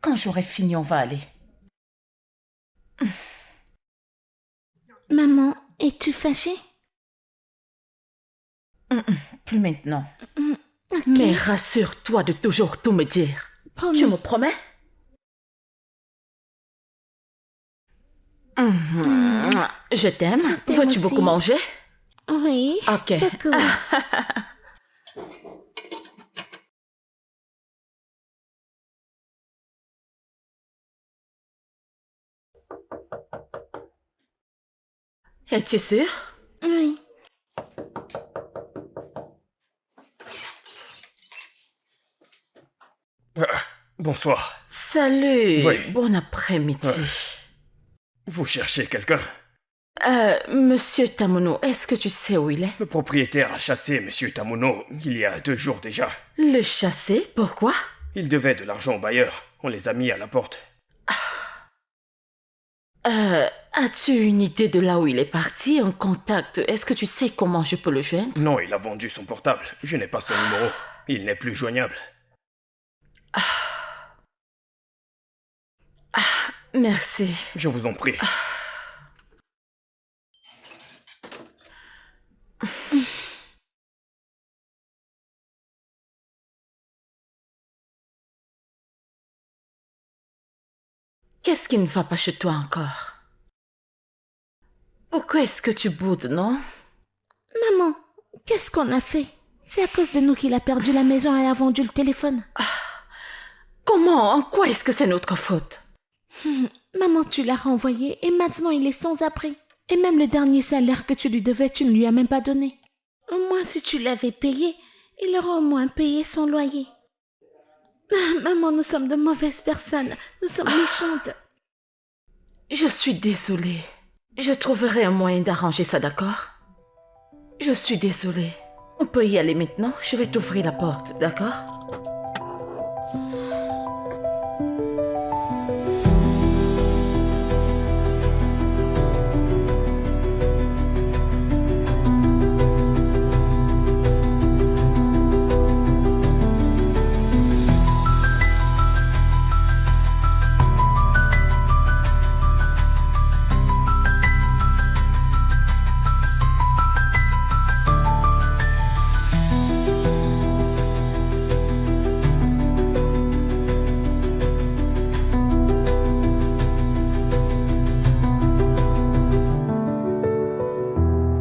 B: Quand j'aurai fini, on va aller.
E: Maman, es-tu fâchée?
B: Plus maintenant.
E: Ok.
B: Mais rassure-toi de toujours tout me dire.
E: Promis.
B: Tu me promets? Je t'aime.
E: t'aime
B: Veux-tu
E: aussi.
B: beaucoup manger?
E: Oui.
B: Ok.
E: Beaucoup.
B: Es-tu sûr?
E: Oui.
D: Bonsoir.
B: Salut.
D: Oui.
B: Bon après-midi.
D: Vous cherchez quelqu'un?
B: Monsieur Tamono, est-ce que tu sais où il est?
D: Le propriétaire a chassé Monsieur Tamono il y a 2 jours déjà.
B: Le chasser? Pourquoi?
D: Il devait de l'argent au bailleur. On les a mis à la porte.
B: As-tu une idée de là où il est parti? Un contact? Est-ce que tu sais comment je peux le joindre?
D: Non, il a vendu son portable. Je n'ai pas son numéro. Il n'est plus joignable.
B: Merci.
D: Je vous en prie.
B: Qu'est-ce qui ne va pas chez toi encore? Pourquoi est-ce que tu boudes, non?
E: Maman, qu'est-ce qu'on a fait? C'est à cause de nous qu'il a perdu la maison et a vendu le téléphone.
B: Comment? En quoi est-ce que c'est notre faute?
E: Maman, tu l'as renvoyé et maintenant il est sans abri. Et même le dernier salaire que tu lui devais, tu ne lui as même pas donné. Au moins, si tu l'avais payé, il aurait au moins payé son loyer. Maman, nous sommes de mauvaises personnes. Nous sommes méchantes.
B: Je suis désolée. Je trouverai un moyen d'arranger ça, d'accord? Je suis désolée. On peut y aller maintenant? Je vais t'ouvrir la porte, d'accord?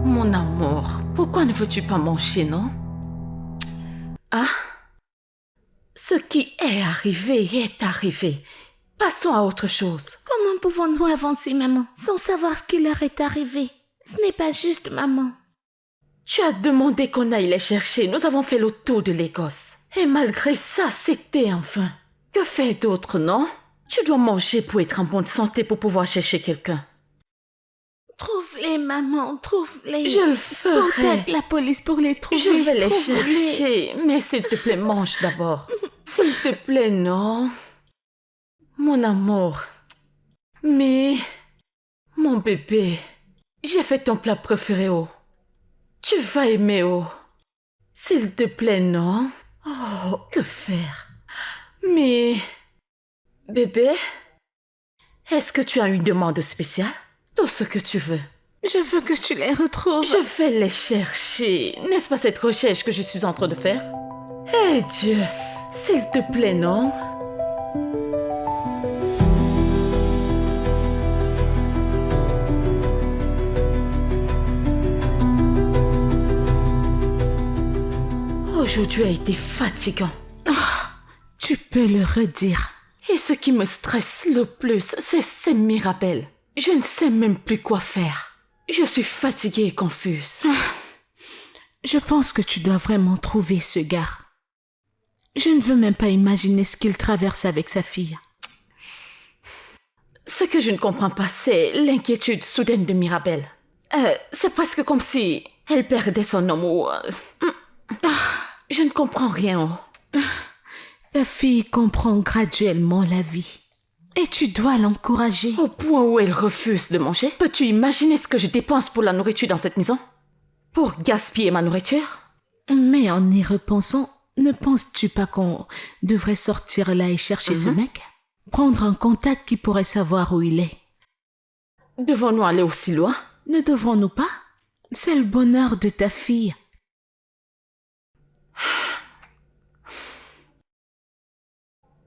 B: Mon amour, pourquoi ne veux-tu pas manger, non? Ah? Ce qui est arrivé. Passons à autre chose.
E: Comment pouvons-nous avancer, maman, sans savoir ce qui leur est arrivé? Ce n'est pas juste, maman.
B: Tu as demandé qu'on aille les chercher. Nous avons fait le tour de l'Écosse. Et malgré ça, c'était enfin. Que faire d'autre, non? Tu dois manger pour être en bonne santé pour pouvoir chercher quelqu'un.
E: Trouve-les, maman, trouve-les.
B: Je le ferai.
E: Contacte la police pour les trouver.
B: Je vais les
E: trouve-les.
B: chercher. Mais s'il te plaît, mange d'abord. S'il te plaît, non. Mon amour. Mais, mon bébé, j'ai fait ton plat préféré, oh. Tu vas aimer, oh. S'il te plaît, non. Oh, que faire? Mais, bébé, est-ce que tu as une demande spéciale? Tout ce que tu veux.
E: Je veux que tu les retrouves.
B: Je vais les chercher. N'est-ce pas cette recherche que je suis en train de faire? Eh Dieu, s'il te plaît, non? Aujourd'hui a été fatigant.
E: Tu peux le redire.
B: Et ce qui me stresse le plus, c'est ces Mirabelle. Je ne sais même plus quoi faire. Je suis fatiguée et confuse.
E: Je pense que tu dois vraiment trouver ce gars. Je ne veux même pas imaginer ce qu'il traverse avec sa fille.
B: Ce que je ne comprends pas, c'est l'inquiétude soudaine de Mirabelle. C'est presque comme si elle perdait son homme ou... Je ne comprends rien.
E: Ta fille comprend graduellement la vie. Et tu dois l'encourager.
B: Au point où elle refuse de manger. Peux-tu imaginer ce que je dépense pour la nourriture dans cette maison? Pour gaspiller ma nourriture?
E: Mais en y repensant, ne penses-tu pas qu'on devrait sortir là et chercher ce mec? Prendre un contact qui pourrait savoir où il est.
B: Devons-nous aller aussi loin?
E: Ne devrons-nous pas? C'est le bonheur de ta fille.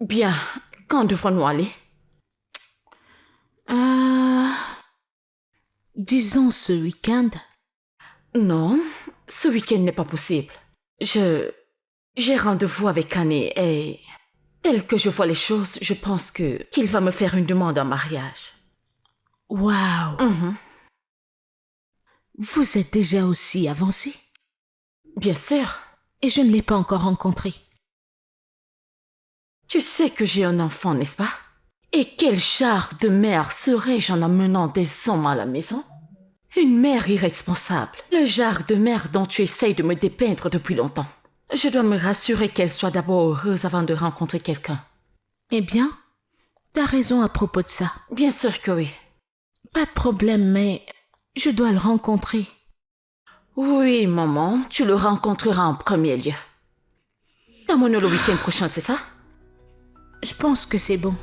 B: Bien, quand devrons-nous aller?
E: Disons ce week-end.
B: Non, ce week-end n'est pas possible. J'ai rendez-vous avec Annie et... Tel que je vois les choses, je pense qu'il va me faire une demande en mariage.
E: Waouh! Vous êtes déjà aussi avancé?
B: Bien sûr.
E: Et je ne l'ai pas encore rencontré.
B: Tu sais que j'ai un enfant, n'est-ce pas? Et quel genre de mère serais-je en amenant des hommes à la maison? Une mère irresponsable. Le genre de mère dont tu essayes de me dépeindre depuis longtemps. Je dois me rassurer qu'elle soit d'abord heureuse avant de rencontrer quelqu'un.
E: Eh bien, t'as raison à propos de ça.
B: Bien sûr que oui.
E: Pas de problème, mais je dois le rencontrer.
B: Oui, maman, tu le rencontreras en premier lieu. T'amènes le week-end prochain, c'est ça?
E: Je pense que c'est bon.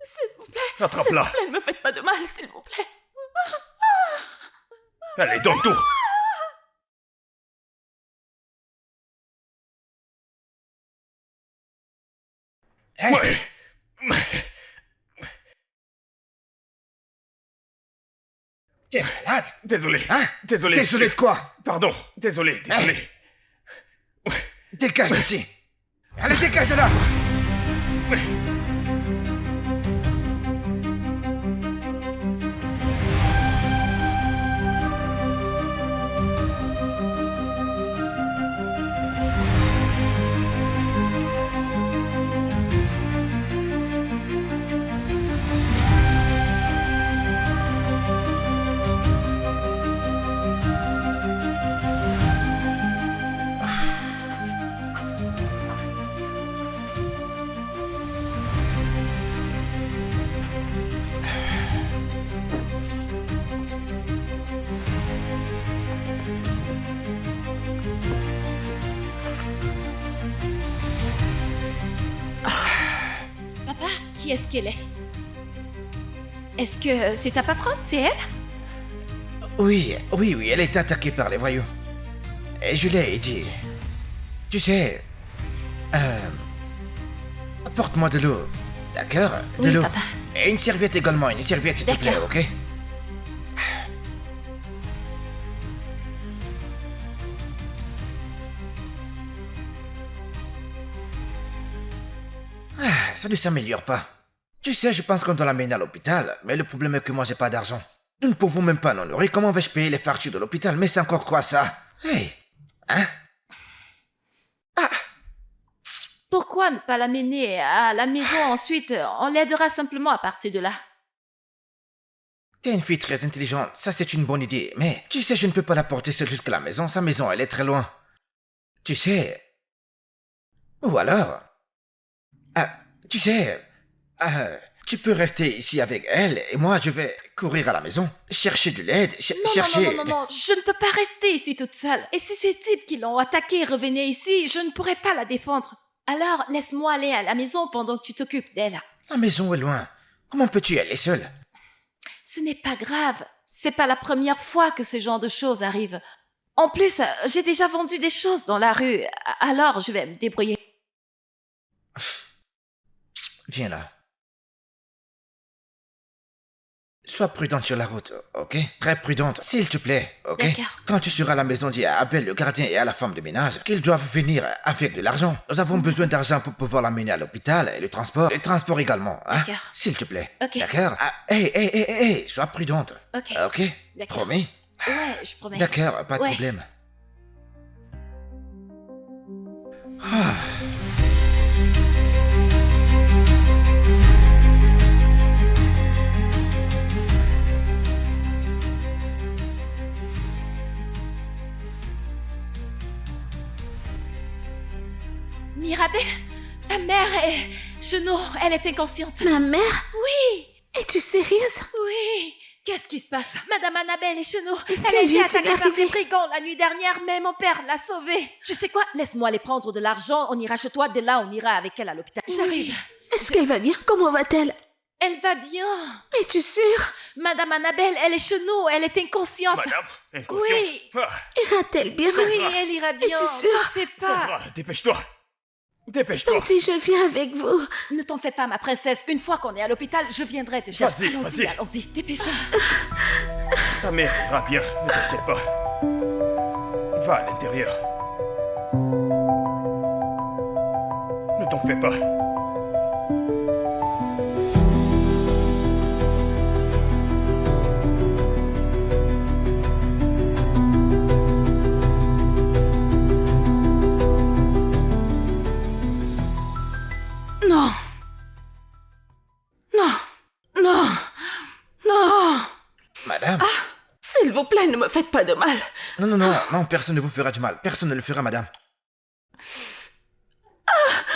B: S'il vous plaît.
D: Attrape-la.
B: S'il vous plaît, ne me faites pas de mal, s'il vous plaît.
D: Allez, donne tout.
A: Hey,
D: Ouais.
A: t'es malade?
D: Désolé.
A: Hein?
D: Désolé.
A: Désolé de
D: monsieur.
A: quoi?
D: Pardon. Désolé.
A: Dégage d'ici. Allez, dégage de là.
C: Papa, qui est-ce qu'elle est? Est-ce que c'est ta patronne? C'est elle?
A: Oui, elle est attaquée par les voyous. Et je l'ai dit. Tu sais... apporte-moi de l'eau. D'accord? De
C: Oui,
A: l'eau.
C: papa.
A: Et une serviette également, une serviette s'il te plaît,
C: D'accord.
A: ok? Ça ne s'améliore pas. Tu sais, je pense qu'on doit l'amener à l'hôpital, mais le problème est que moi j'ai pas d'argent. Nous ne pouvons même pas nous nourrir, comment vais-je payer les factures de l'hôpital? Mais c'est encore quoi ça? Hey! Hein?
C: Pourquoi ne pas l'amener à la maison ensuite? On l'aidera simplement à partir de là.
A: T'es une fille très intelligente, ça c'est une bonne idée, mais tu sais, je ne peux pas la porter seule jusqu'à la maison, sa maison elle est très loin. Tu sais... Ou alors... tu sais... tu peux rester ici avec elle et moi je vais courir à la maison, chercher de l'aide, chercher...
C: Non, je ne peux pas rester ici toute seule. Et si ces types qui l'ont attaquée revenaient ici, je ne pourrais pas la défendre. Alors, laisse-moi aller à la maison pendant que tu t'occupes d'elle.
A: La maison est loin. Comment peux-tu y aller seule?
C: Ce n'est pas grave. C'est pas la première fois que ce genre de choses arrivent. En plus, j'ai déjà vendu des choses dans la rue, alors je vais me débrouiller.
A: Viens là. Sois prudente sur la route, ok? Très prudente, s'il te plaît, ok?
C: D'accord.
A: Quand tu seras à la maison, dis à Abel, le gardien et à la femme de ménage qu'ils doivent venir avec de l'argent. Nous avons besoin d'argent pour pouvoir l'amener à l'hôpital et le transport également, hein?
C: D'accord.
A: S'il te plaît.
C: Ok.
A: D'accord? Hey, sois prudente.
C: Ok.
A: Ok?
C: D'accord.
A: Promis?
C: Ouais, je promets.
A: D'accord, pas de
C: Ouais.
A: problème.
C: Mirabelle, ta mère est... Genou, elle est inconsciente.
E: Ma mère?
C: Oui,
E: Es-tu sérieuse?
C: oui. Qu'est-ce qui se passe? Madame Annabelle est Chenou. Elle a
E: Que
C: été
E: lui est-il
C: attaquée par
E: arrivé?
C: des brigands la nuit dernière, mais mon père l'a sauvée. Tu sais quoi? Laisse-moi aller prendre de l'argent, on ira chez toi, de là on ira avec elle à l'hôpital. J'arrive.
E: Est-ce qu'elle va bien? Comment va-t-elle?
C: Elle va bien.
E: Es-tu sûre?
C: Madame Annabelle, elle est Chenou, elle est inconsciente.
D: Madame, inconsciente.
C: Oui.
D: Ah,
E: Ira-t-elle bien?
C: Oui, elle ira bien.
E: Es-tu sûre?
C: T'en fais pas.
D: Sandra, dépêche-toi. Dépêche-toi.
E: Tanti, je viens avec vous.
C: Ne t'en fais pas, ma princesse. Une fois qu'on est à l'hôpital, je viendrai te chercher.
D: Vas-y.
C: Allons-y. Dépêche-toi.
D: Ta mère ira bien, ne t'inquiète pas. Va à l'intérieur. Ne t'en fais pas.
B: Non. Non. Non. Non.
A: Madame?
B: S'il vous plaît, ne me faites pas de mal.
A: Non, personne ne vous fera du mal. Personne ne le fera, madame.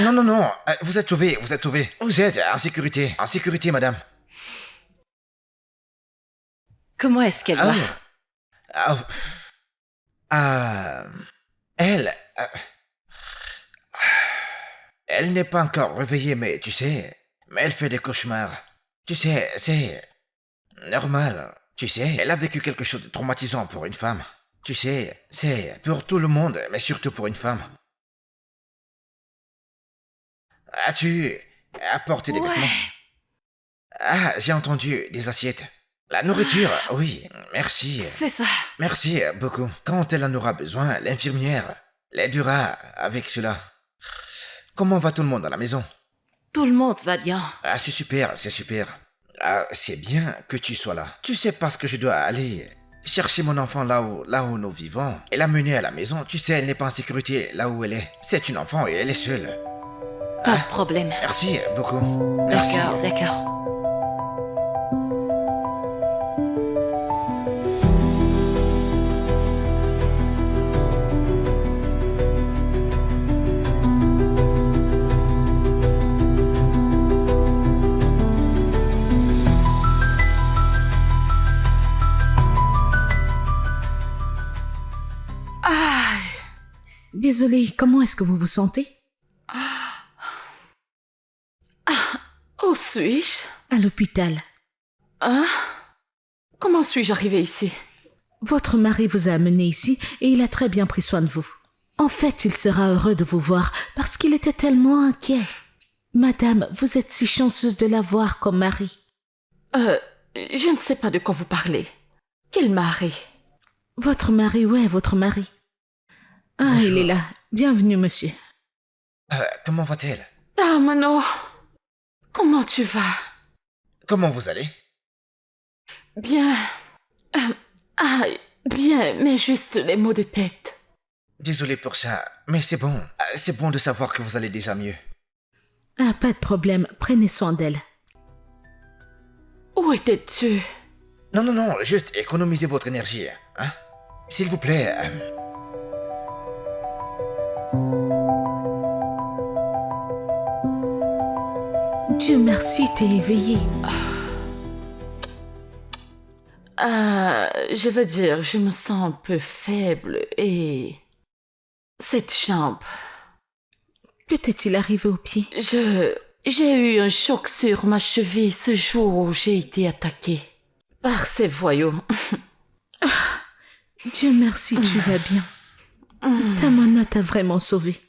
A: Non, vous êtes sauvée. Vous êtes en sécurité. En sécurité, madame.
C: Comment est-ce qu'elle va?
A: Elle Elle n'est pas encore réveillée, mais tu sais, mais elle fait des cauchemars. Tu sais, c'est normal. Tu sais, elle a vécu quelque chose de traumatisant pour une femme. Tu sais, c'est pour tout le monde, mais surtout pour une femme. As-tu apporté des vêtements? Ah, j'ai entendu des assiettes. La nourriture, oui, merci.
C: C'est ça.
A: Merci beaucoup. Quand elle en aura besoin, l'infirmière l'aidera avec cela. Comment va tout le monde à la maison?
C: Tout le monde va bien.
A: Ah, c'est super, c'est super. Ah, c'est bien que tu sois là. Tu sais parce que je dois aller chercher mon enfant là où nous vivons et l'amener à la maison. Tu sais, elle n'est pas en sécurité là où elle est. C'est une enfant et elle est seule.
C: Pas de problème.
A: Merci beaucoup. Merci.
C: D'accord.
E: Désolée, comment est-ce que vous vous sentez?
B: Où suis-je?
E: À l'hôpital.
B: Hein? Comment suis-je arrivée ici?
E: Votre mari vous a amené ici et il a très bien pris soin de vous. En fait, il sera heureux de vous voir parce qu'il était tellement inquiet. Madame, vous êtes si chanceuse de l'avoir comme mari.
B: Je ne sais pas de quoi vous parlez. Quel mari?
E: Votre mari, ouais, votre mari. Ah,
A: Bonjour.
E: il est là. Bienvenue, monsieur.
A: Comment va-t-elle?
B: Tamano, comment tu vas?
A: Comment vous allez?
B: Bien. Bien, mais juste les maux de tête.
A: Désolé pour ça, mais c'est bon. C'est bon de savoir que vous allez déjà mieux.
E: Ah, pas de problème. Prenez soin d'elle.
B: Où étais-tu?
A: Non, juste économisez votre énergie, hein? S'il vous plaît.
E: Dieu merci, t'es éveillée.
B: Je veux dire, je me sens un peu faible et... Cette jambe...
E: Que t'est-il arrivé au pied?
B: J'ai eu un choc sur ma cheville ce jour où j'ai été attaquée par ces voyous.
E: Dieu merci, tu vas bien. Ta Mona t'a vraiment sauvée.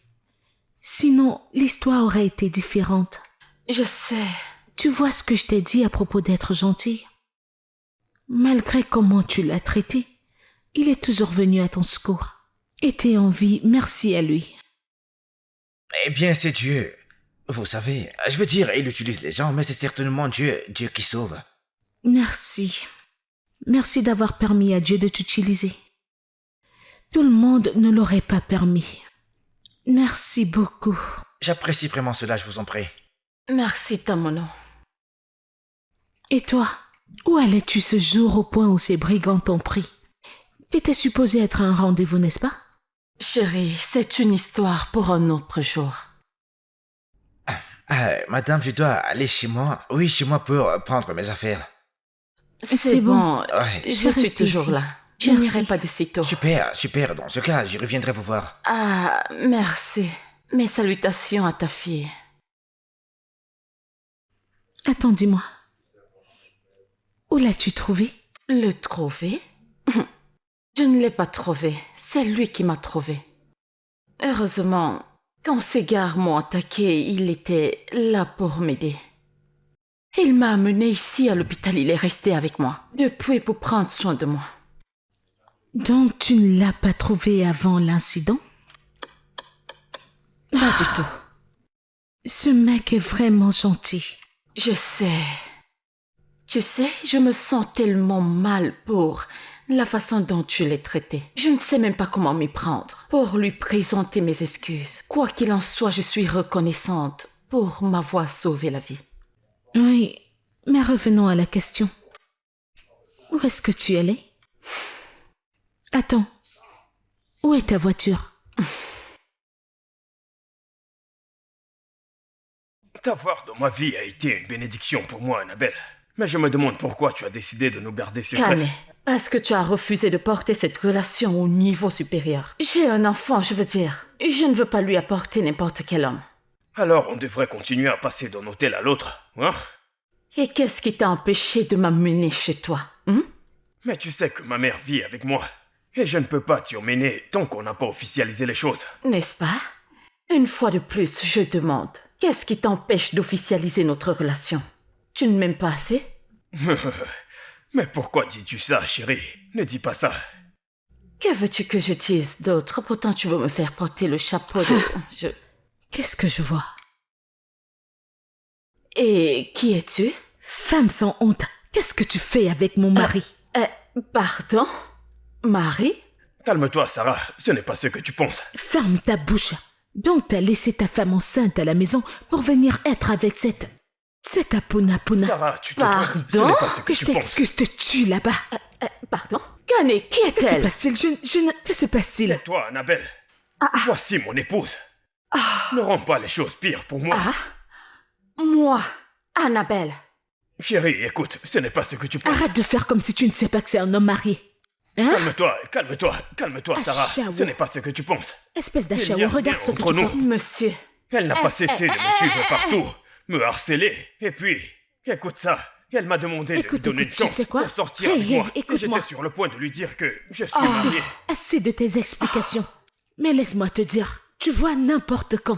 E: Sinon, l'histoire aurait été différente.
B: Je sais.
E: Tu vois ce que je t'ai dit à propos d'être gentille? Malgré comment tu l'as traité, il est toujours venu à ton secours. Et t'es en vie, merci à lui.
A: Eh bien, c'est Dieu. Vous savez, je veux dire, il utilise les gens, mais c'est certainement Dieu qui sauve.
E: Merci. Merci d'avoir permis à Dieu de t'utiliser. Tout le monde ne l'aurait pas permis. Merci beaucoup.
A: J'apprécie vraiment cela, je vous en prie.
B: Merci, Tamono.
E: Et toi, où allais-tu ce jour au point où ces brigands t'ont pris? T'étais supposé être à un rendez-vous, n'est-ce pas?
B: Chérie, c'est une histoire pour un autre jour.
A: Madame, je dois aller chez moi. Oui, chez moi pour prendre mes affaires.
B: C'est bon,
A: Ouais.
B: je
E: vais
B: suis
E: rester
B: toujours
E: ici.
B: là. Je
E: Merci.
B: n'irai pas d'ici tôt.
A: Super. Dans ce cas, je reviendrai vous voir.
B: Ah, merci. Mes salutations à ta fille.
E: Attends, dis-moi. Où l'as-tu trouvé?
B: Le trouver? Je ne l'ai pas trouvé. C'est lui qui m'a trouvé. Heureusement, quand ces gars m'ont attaqué, il était là pour m'aider. Il m'a amené ici à l'hôpital. Il est resté avec moi depuis pour prendre soin de moi.
E: Donc tu ne l'as pas trouvé avant l'incident?
B: Pas du tout.
E: Ce mec est vraiment gentil.
B: Je sais. Tu sais, je me sens tellement mal pour la façon dont tu l'as traité. Je ne sais même pas comment m'y prendre pour lui présenter mes excuses. Quoi qu'il en soit, je suis reconnaissante pour m'avoir sauvé la vie.
E: Oui, mais revenons à la question. Où est-ce que tu allais? Attends. Où est ta voiture?
D: T'avoir dans ma vie a été une bénédiction pour moi, Annabelle. Mais je me demande pourquoi tu as décidé de nous garder secrets.
B: Kane, parce que tu as refusé de porter cette relation au niveau supérieur. J'ai un enfant, je veux dire. Je ne veux pas lui apporter n'importe quel homme.
D: Alors on devrait continuer à passer d'un hôtel à l'autre, hein?
B: Et qu'est-ce qui t'a empêché de m'amener chez toi?
D: Mais tu sais que ma mère vit avec moi. Et je ne peux pas t'y emmener tant qu'on n'a pas officialisé les choses.
B: N'est-ce pas? Une fois de plus, je demande, qu'est-ce qui t'empêche d'officialiser notre relation? Tu ne m'aimes pas assez?
D: Mais pourquoi dis-tu ça, chérie? Ne dis pas ça.
B: Que veux-tu que je dise d'autre? Pourtant, tu veux me faire porter le chapeau de...
E: Qu'est-ce que je vois?
B: Et qui es-tu?
E: Femme sans honte, qu'est-ce que tu fais avec mon mari?
B: Pardon? Marie?
D: Calme-toi, Sarah, ce n'est pas ce que tu penses.
E: Ferme ta bouche. Donc t'as laissé ta femme enceinte à la maison pour venir être avec cette Apuna.
D: Sarah, tu te trompes, ce
B: Pardon?
D: n'est pas ce que
E: Que je
D: tu penses.
E: t'excuse, te tue là-bas.
B: Pardon? Kane, qui
E: Que se
B: est-elle?
E: passe-t-il? Que se passe-t-il?
D: Tais-toi, Annabelle. Voici mon épouse. Ne rends pas les choses pires pour moi.
B: Moi, Annabelle.
D: Chérie, écoute, ce n'est pas ce que tu penses.
E: Arrête de faire comme si tu ne sais pas que c'est un homme marié. Hein?
D: Calme-toi, Sarah.
E: Achaou.
D: Ce n'est pas ce que tu penses.
E: Espèce
D: Il y a
E: d'achat,
D: rien
E: regarde ce que
D: entre
E: tu
D: nous.
E: portes.
B: Monsieur.
D: Elle n'a pas cessé de me suivre partout, me harceler, et puis, écoute ça, elle m'a demandé de lui
E: Écoute,
D: donner une
E: tu
D: chance
E: sais quoi?
D: pour sortir
E: Hey,
D: avec moi.
E: hey,
D: Et
E: écoute-moi.
D: j'étais sur le point de lui dire que je suis
E: Assez,
D: marié.
E: assez de tes explications. Mais laisse-moi te dire, tu vois n'importe quand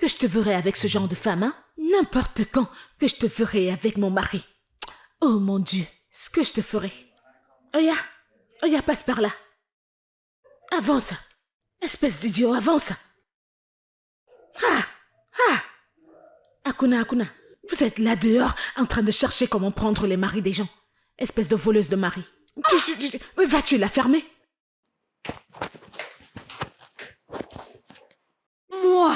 E: que je te verrai avec ce genre de femme, hein? N'importe quand que je te verrai avec mon mari. Oh mon Dieu, ce que je te ferai. Oya, passe par là. Avance. Espèce d'idiot, avance. Akuna, vous êtes là dehors en train de chercher comment prendre les maris des gens. Espèce de voleuse de mari. Vas-tu la fermer?
B: Moi.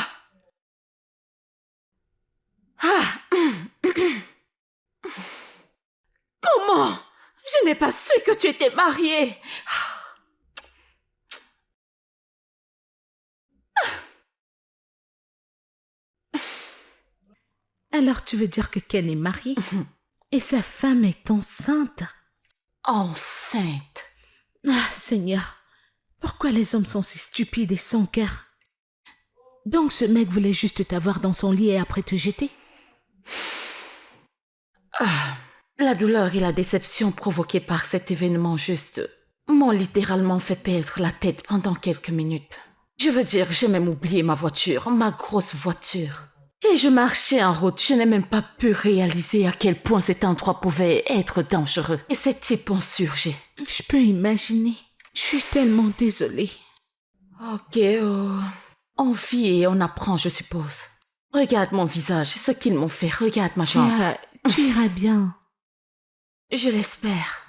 B: Comment? Je n'ai pas su que tu étais mariée.
E: Alors tu veux dire que Ken est marié et sa femme est enceinte?
B: Enceinte.
E: Ah, Seigneur, pourquoi les hommes sont si stupides et sans cœur? Donc ce mec voulait juste t'avoir dans son lit et après te jeter?
B: La douleur et la déception provoquées par cet événement juste m'ont littéralement fait perdre la tête pendant quelques minutes. Je veux dire, j'ai même oublié ma voiture, ma grosse voiture. Et je marchais en route, je n'ai même pas pu réaliser à quel point cet endroit pouvait être dangereux. Et ces types ont surgi.
E: Je peux imaginer. Je suis tellement désolée.
B: Ok, on vit et on apprend, je suppose. Regarde mon visage, ce qu'ils m'ont fait, regarde ma jambe.
E: Tu iras bien.
B: Je l'espère.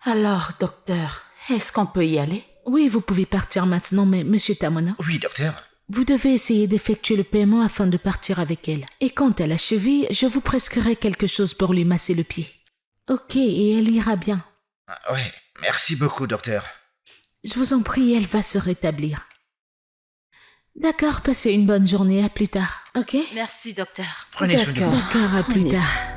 B: Alors, docteur, est-ce qu'on peut y aller?
E: Oui, vous pouvez partir maintenant, mais Monsieur Tamona,
A: Oui, docteur.
E: vous devez essayer d'effectuer le paiement afin de partir avec elle. Et quant à la cheville, je vous prescrirai quelque chose pour lui masser le pied. Ok, et elle ira bien.
A: Ouais, merci beaucoup, docteur.
E: Je vous en prie, elle va se rétablir. D'accord, passez une bonne journée, à plus tard. Ok?
C: Merci, docteur.
A: Prenez soin de vous.
E: D'accord, à plus
B: Prenez.
E: tard.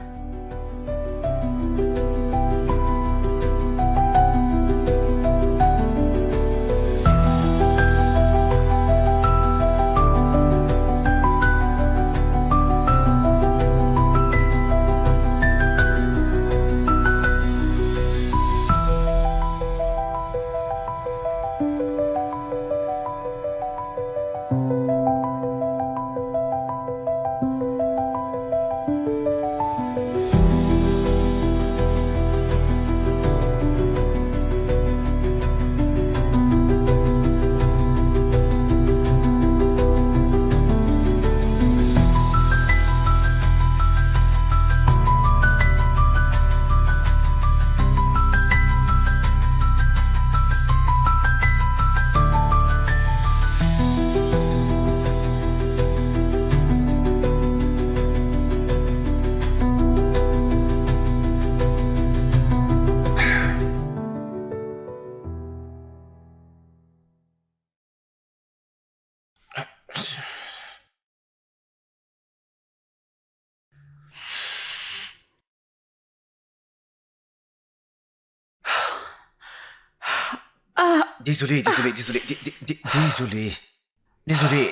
A: Désolé,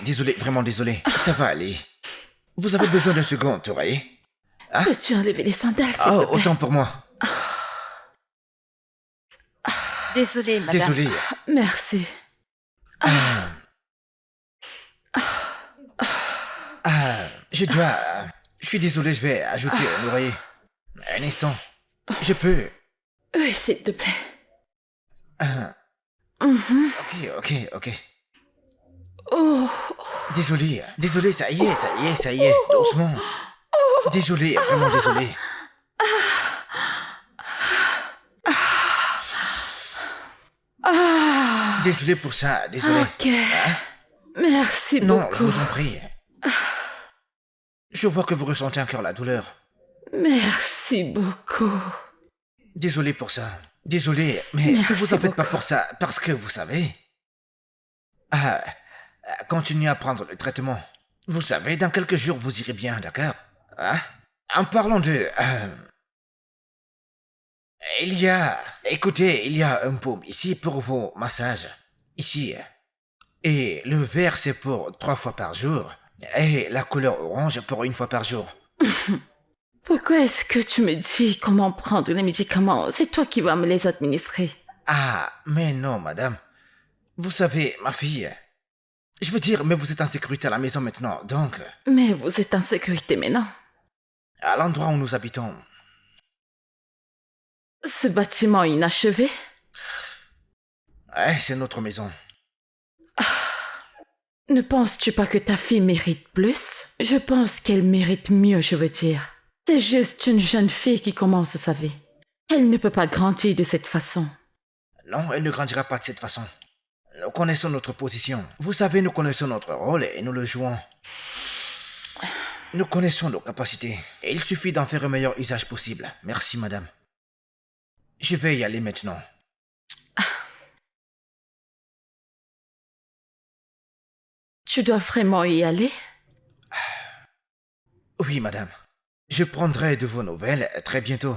A: désolé, vraiment désolé. Ça va aller. Vous avez besoin d'un second, tu voyez? Hein?
B: Peux-tu enlever les sandales, s'il
A: Oh,
B: te plaît?
A: autant pour moi.
C: Désolée, madame.
A: Désolé.
B: Merci.
A: Je suis désolé, je vais ajouter un oreiller. Un instant. Je peux.
B: Oui, s'il te plaît.
A: Ok.
B: Oh,
A: Désolé, ça y est, doucement. Désolé, vraiment désolé. Désolé pour ça, désolé.
B: ok. Merci
A: Non, je
B: beaucoup.
A: vous en prie. Je vois que vous ressentez encore la douleur.
B: Merci beaucoup.
A: Désolé pour ça. Désolé, mais
B: Merci
A: ne vous en faites pas
B: beaucoup.
A: pour ça, parce que vous savez... continuez à prendre le traitement. Vous savez, dans quelques jours, vous irez bien, d'accord? Hein? En parlant de... Écoutez, il y a un paume ici pour vos massages. Ici. Et le vert, c'est pour 3 fois par jour. Et la couleur orange pour 1 fois par jour.
B: Pourquoi est-ce que tu me dis comment prendre les médicaments? C'est toi qui vas me les administrer.
A: Ah, mais non, madame. Vous savez, ma fille... Je veux dire, mais vous êtes en sécurité à la maison maintenant, donc...
B: Mais vous êtes en sécurité maintenant.
A: À l'endroit où nous habitons...
B: Ce bâtiment inachevé?
A: C'est notre maison.
B: Ne penses-tu pas que ta fille mérite plus? Je pense qu'elle mérite mieux, je veux dire. C'est juste une jeune fille qui commence sa vie. Elle ne peut pas grandir de cette façon.
A: Non, elle ne grandira pas de cette façon. Nous connaissons notre position. Vous savez, nous connaissons notre rôle et nous le jouons. Nous connaissons nos capacités. Et il suffit d'en faire un meilleur usage possible. Merci, madame. Je vais y aller maintenant.
B: Tu dois vraiment y aller?
A: Oui, madame. Je prendrai de vos nouvelles très bientôt.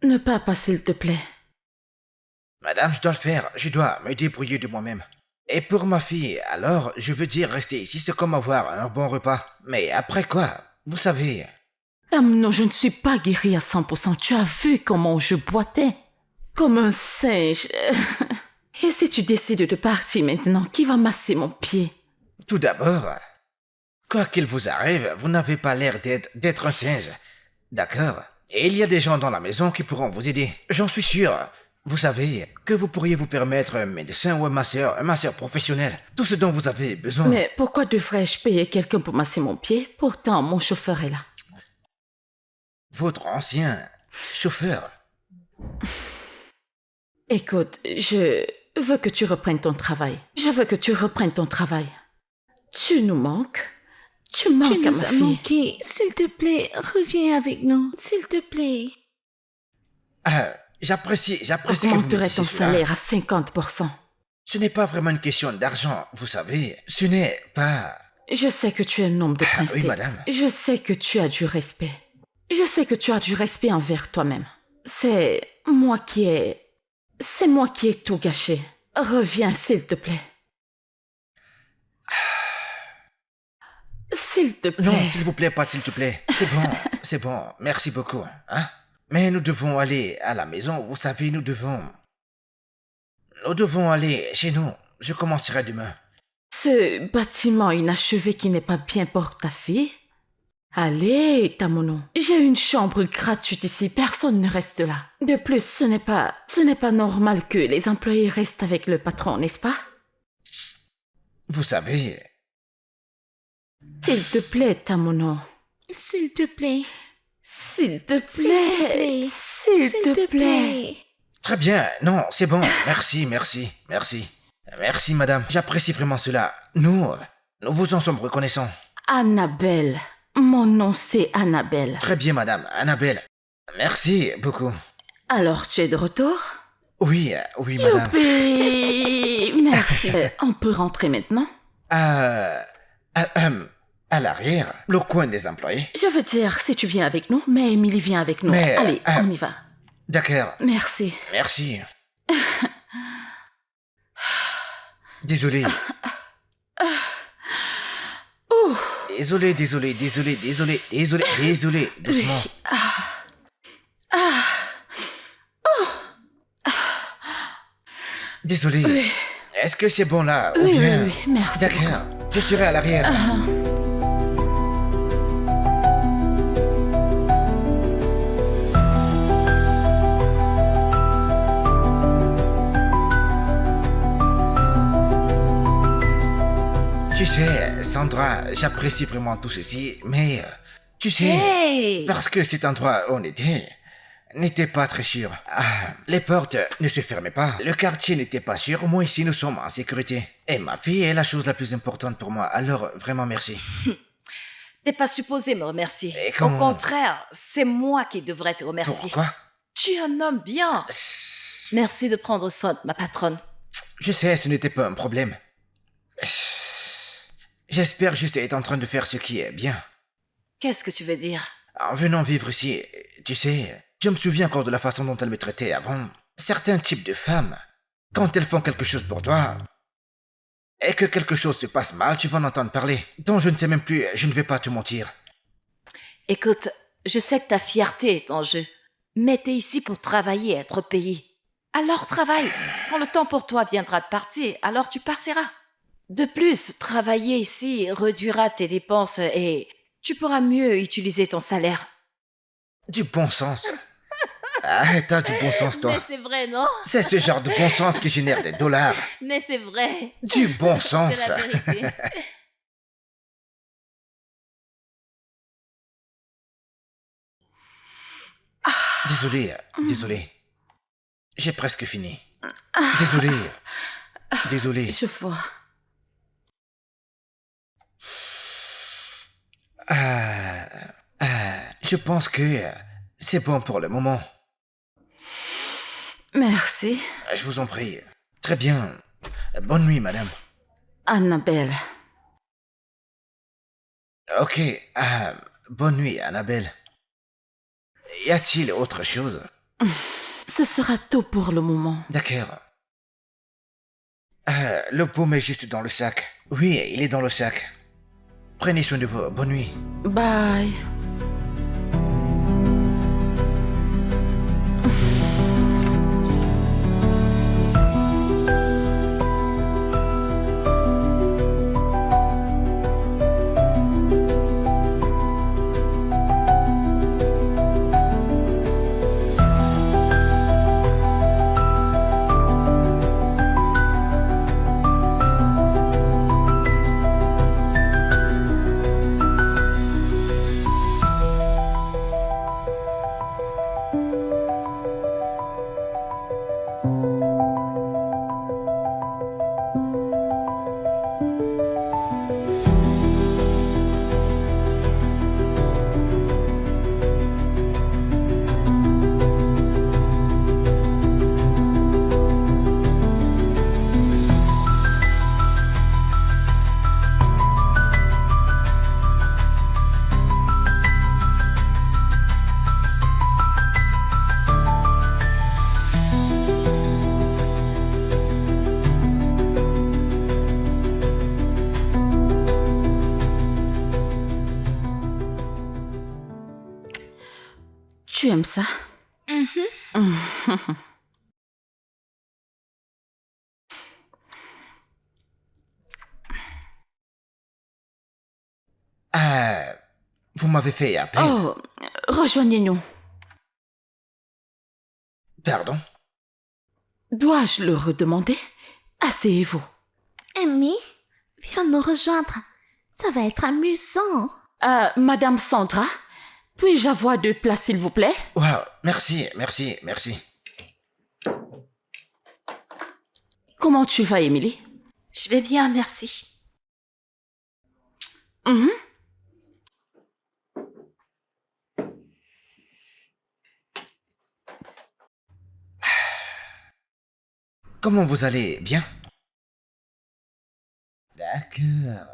B: Ne pas pas, s'il te plaît.
A: Madame, je dois le faire. Je dois me débrouiller de moi-même. Et pour ma fille, alors, je veux dire, rester ici, c'est comme avoir un bon repas. Mais après quoi? Vous savez...
B: Dame, non, je ne suis pas guérie à 100%. Tu as vu comment je boitais? Comme un singe. Et si tu décides de partir maintenant, qui va masser mon pied?
A: Tout d'abord, quoi qu'il vous arrive, vous n'avez pas l'air d'être un singe. D'accord? Et il y a des gens dans la maison qui pourront vous aider. J'en suis sûr. Vous savez que vous pourriez vous permettre un médecin ou un masseur professionnel. Tout ce dont vous avez besoin.
B: Mais pourquoi devrais-je payer quelqu'un pour masser mon pied? Pourtant, mon chauffeur est là.
A: Votre ancien chauffeur.
B: Écoute, je veux que tu reprennes ton travail. Je veux que tu reprennes ton travail. Tu nous manques. Tu manques
E: Tu
B: à
E: nous
B: ma
E: as
B: fille.
E: manqué. S'il te plaît, reviens avec nous. S'il te plaît.
A: J'apprécie que vous me
B: Augmenterai
A: disiez
B: ton
A: cela.
B: salaire à 50%.
A: Ce n'est pas vraiment une question d'argent, vous savez. Ce n'est pas...
B: Je sais que tu es un homme de principe.
A: oui, madame.
B: Je sais que tu as du respect. Je sais que tu as du respect envers toi-même. C'est moi qui ai tout gâché. Reviens, s'il te plaît. S'il te plaît.
A: Non, s'il vous plaît, pas s'il te plaît. C'est bon, merci beaucoup. Hein? Mais nous devons aller à la maison, vous savez, nous devons aller chez nous. Je commencerai demain.
B: Ce bâtiment inachevé qui n'est pas bien pour ta fille? Allez, Tamono. J'ai une chambre gratuite ici, personne ne reste là. De plus, ce n'est pas normal que les employés restent avec le patron, n'est-ce pas?
A: Vous savez...
B: S'il te plaît, Tamono.
E: S'il te plaît.
B: S'il te
E: S'il te
B: plaît.
E: plaît.
B: S'il te plaît.
A: Très bien, non, c'est bon. Merci. Merci, madame. J'apprécie vraiment cela. Nous vous en sommes reconnaissants.
B: Annabelle. Mon nom, c'est Annabelle.
A: Très bien, madame. Annabelle. Merci beaucoup.
B: Alors, tu es de retour?
A: Oui, oui, madame.
B: Youpi! Merci. On peut rentrer maintenant?
A: Euh, à l'arrière, le coin des employés.
B: Je veux dire, si tu viens avec nous, mais Emily vient avec nous.
A: Mais,
B: Allez, on y va.
A: D'accord,
B: Merci.
A: merci. Désolé. Désolé, désolé, désolé, désolé, désolé, désolé. Doucement. Désolé. Est-ce que c'est bon là ou
B: Oui,
A: bien...
B: oui, oui, merci.
A: D'accord, je serai à l'arrière. Tu sais, Sandra, j'apprécie vraiment tout ceci, mais tu sais,
C: Hey!
A: parce que cet endroit où on était n'était pas très sûr. Les portes ne se fermaient pas, le quartier n'était pas sûr, moi ici nous sommes en sécurité. Et ma fille est la chose la plus importante pour moi, alors vraiment merci.
C: T'es pas supposé me remercier.
A: Et
C: Au
A: comment-
C: contraire, c'est moi qui devrais te remercier.
A: Pourquoi?
C: Tu es un homme bien. Merci de prendre soin de ma patronne.
A: Je sais, ce n'était pas un problème. J'espère juste être en train de faire ce qui est bien.
C: Qu'est-ce que tu veux dire?
A: En venant vivre ici, tu sais, je me souviens encore de la façon dont elle me traitait avant. Certains types de femmes, quand elles font quelque chose pour toi, et que quelque chose se passe mal, tu vas en entendre parler. Donc je ne sais même plus, je ne vais pas te mentir.
C: Écoute, je sais que ta fierté est en jeu, mais t'es ici pour travailler et être payé. Alors travaille. Quand le temps pour toi viendra de partir, alors tu partiras. De plus, travailler ici réduira tes dépenses et tu pourras mieux utiliser ton salaire.
A: Du bon sens. T'as du bon sens, toi.
C: Mais c'est vrai, non?
A: C'est ce genre de bon sens qui génère des dollars.
C: Mais c'est vrai.
A: Du bon sens.
C: C'est la vérité.
A: Désolé, désolé. J'ai presque fini. Désolé. Désolé.
B: Je vois.
A: Je pense que c'est bon pour le moment.
B: Merci.
A: Je vous en prie. Très bien. Bonne nuit, madame.
B: Annabelle.
A: Ok. Bonne nuit, Annabelle. Y a-t-il autre chose?
B: Ce sera tout pour le moment.
A: D'accord. Le paume est juste dans le sac. Oui, il est dans le sac. Prenez soin de vous. Bonne nuit.
B: Bye. Tu aimes ça?
A: Vous m'avez fait appeler.
B: Oh, rejoignez-nous.
A: Pardon?
B: Dois-je le redemander? Asseyez-vous.
E: Amy, viens nous rejoindre. Ça va être amusant.
B: Madame Sandra, puis-je avoir 2 places, s'il vous plaît?
A: Wow, merci, merci, merci.
B: Comment tu vas, Emily?
C: Je vais bien, merci.
A: Comment vous allez? Bien? D'accord.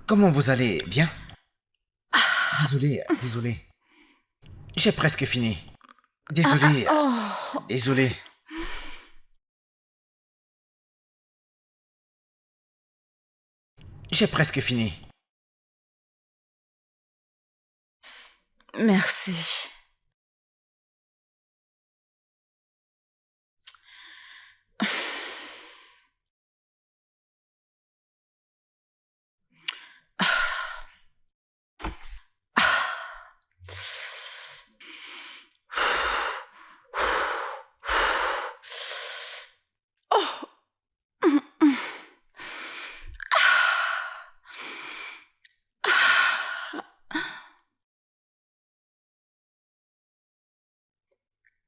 A: Comment vous allez? Bien? Désolé. J'ai presque fini. Désolé. Désolé. J'ai presque fini.
B: Merci.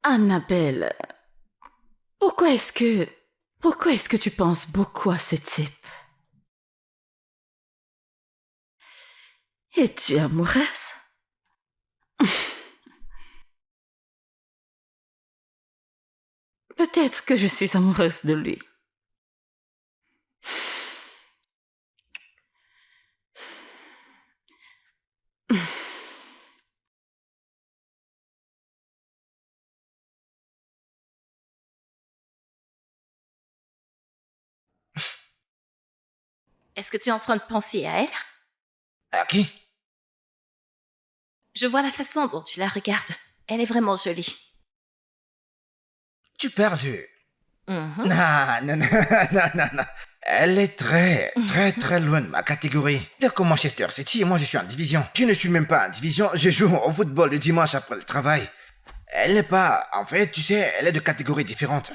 B: Annabelle, pourquoi est-ce que tu penses beaucoup à ce type? Es-tu amoureuse? Peut-être que je suis amoureuse de lui.
C: Est-ce que tu es en train de penser à elle?
A: À qui?
C: Je vois la façon dont tu la regardes. Elle est vraiment jolie.
A: Tu parles de...
C: Mhm.
A: Non. Elle est très loin de ma catégorie. Elle est comme Manchester City et moi je suis en division. Je ne suis même pas en division, je joue au football le dimanche après le travail. Elle n'est pas... En fait, tu sais, elle est de catégorie différente.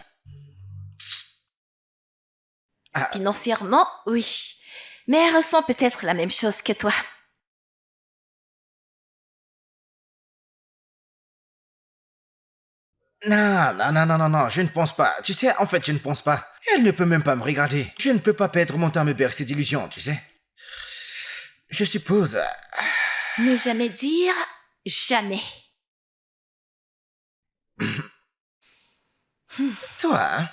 C: Financièrement, oui. Mais elle ressent peut-être la même chose que toi.
A: Non, je ne pense pas. Tu sais, en fait, je ne pense pas. Elle ne peut même pas me regarder. Je ne peux pas perdre mon temps à me bercer d'illusions, tu sais. Je suppose...
C: Ne jamais dire jamais.
A: Toi,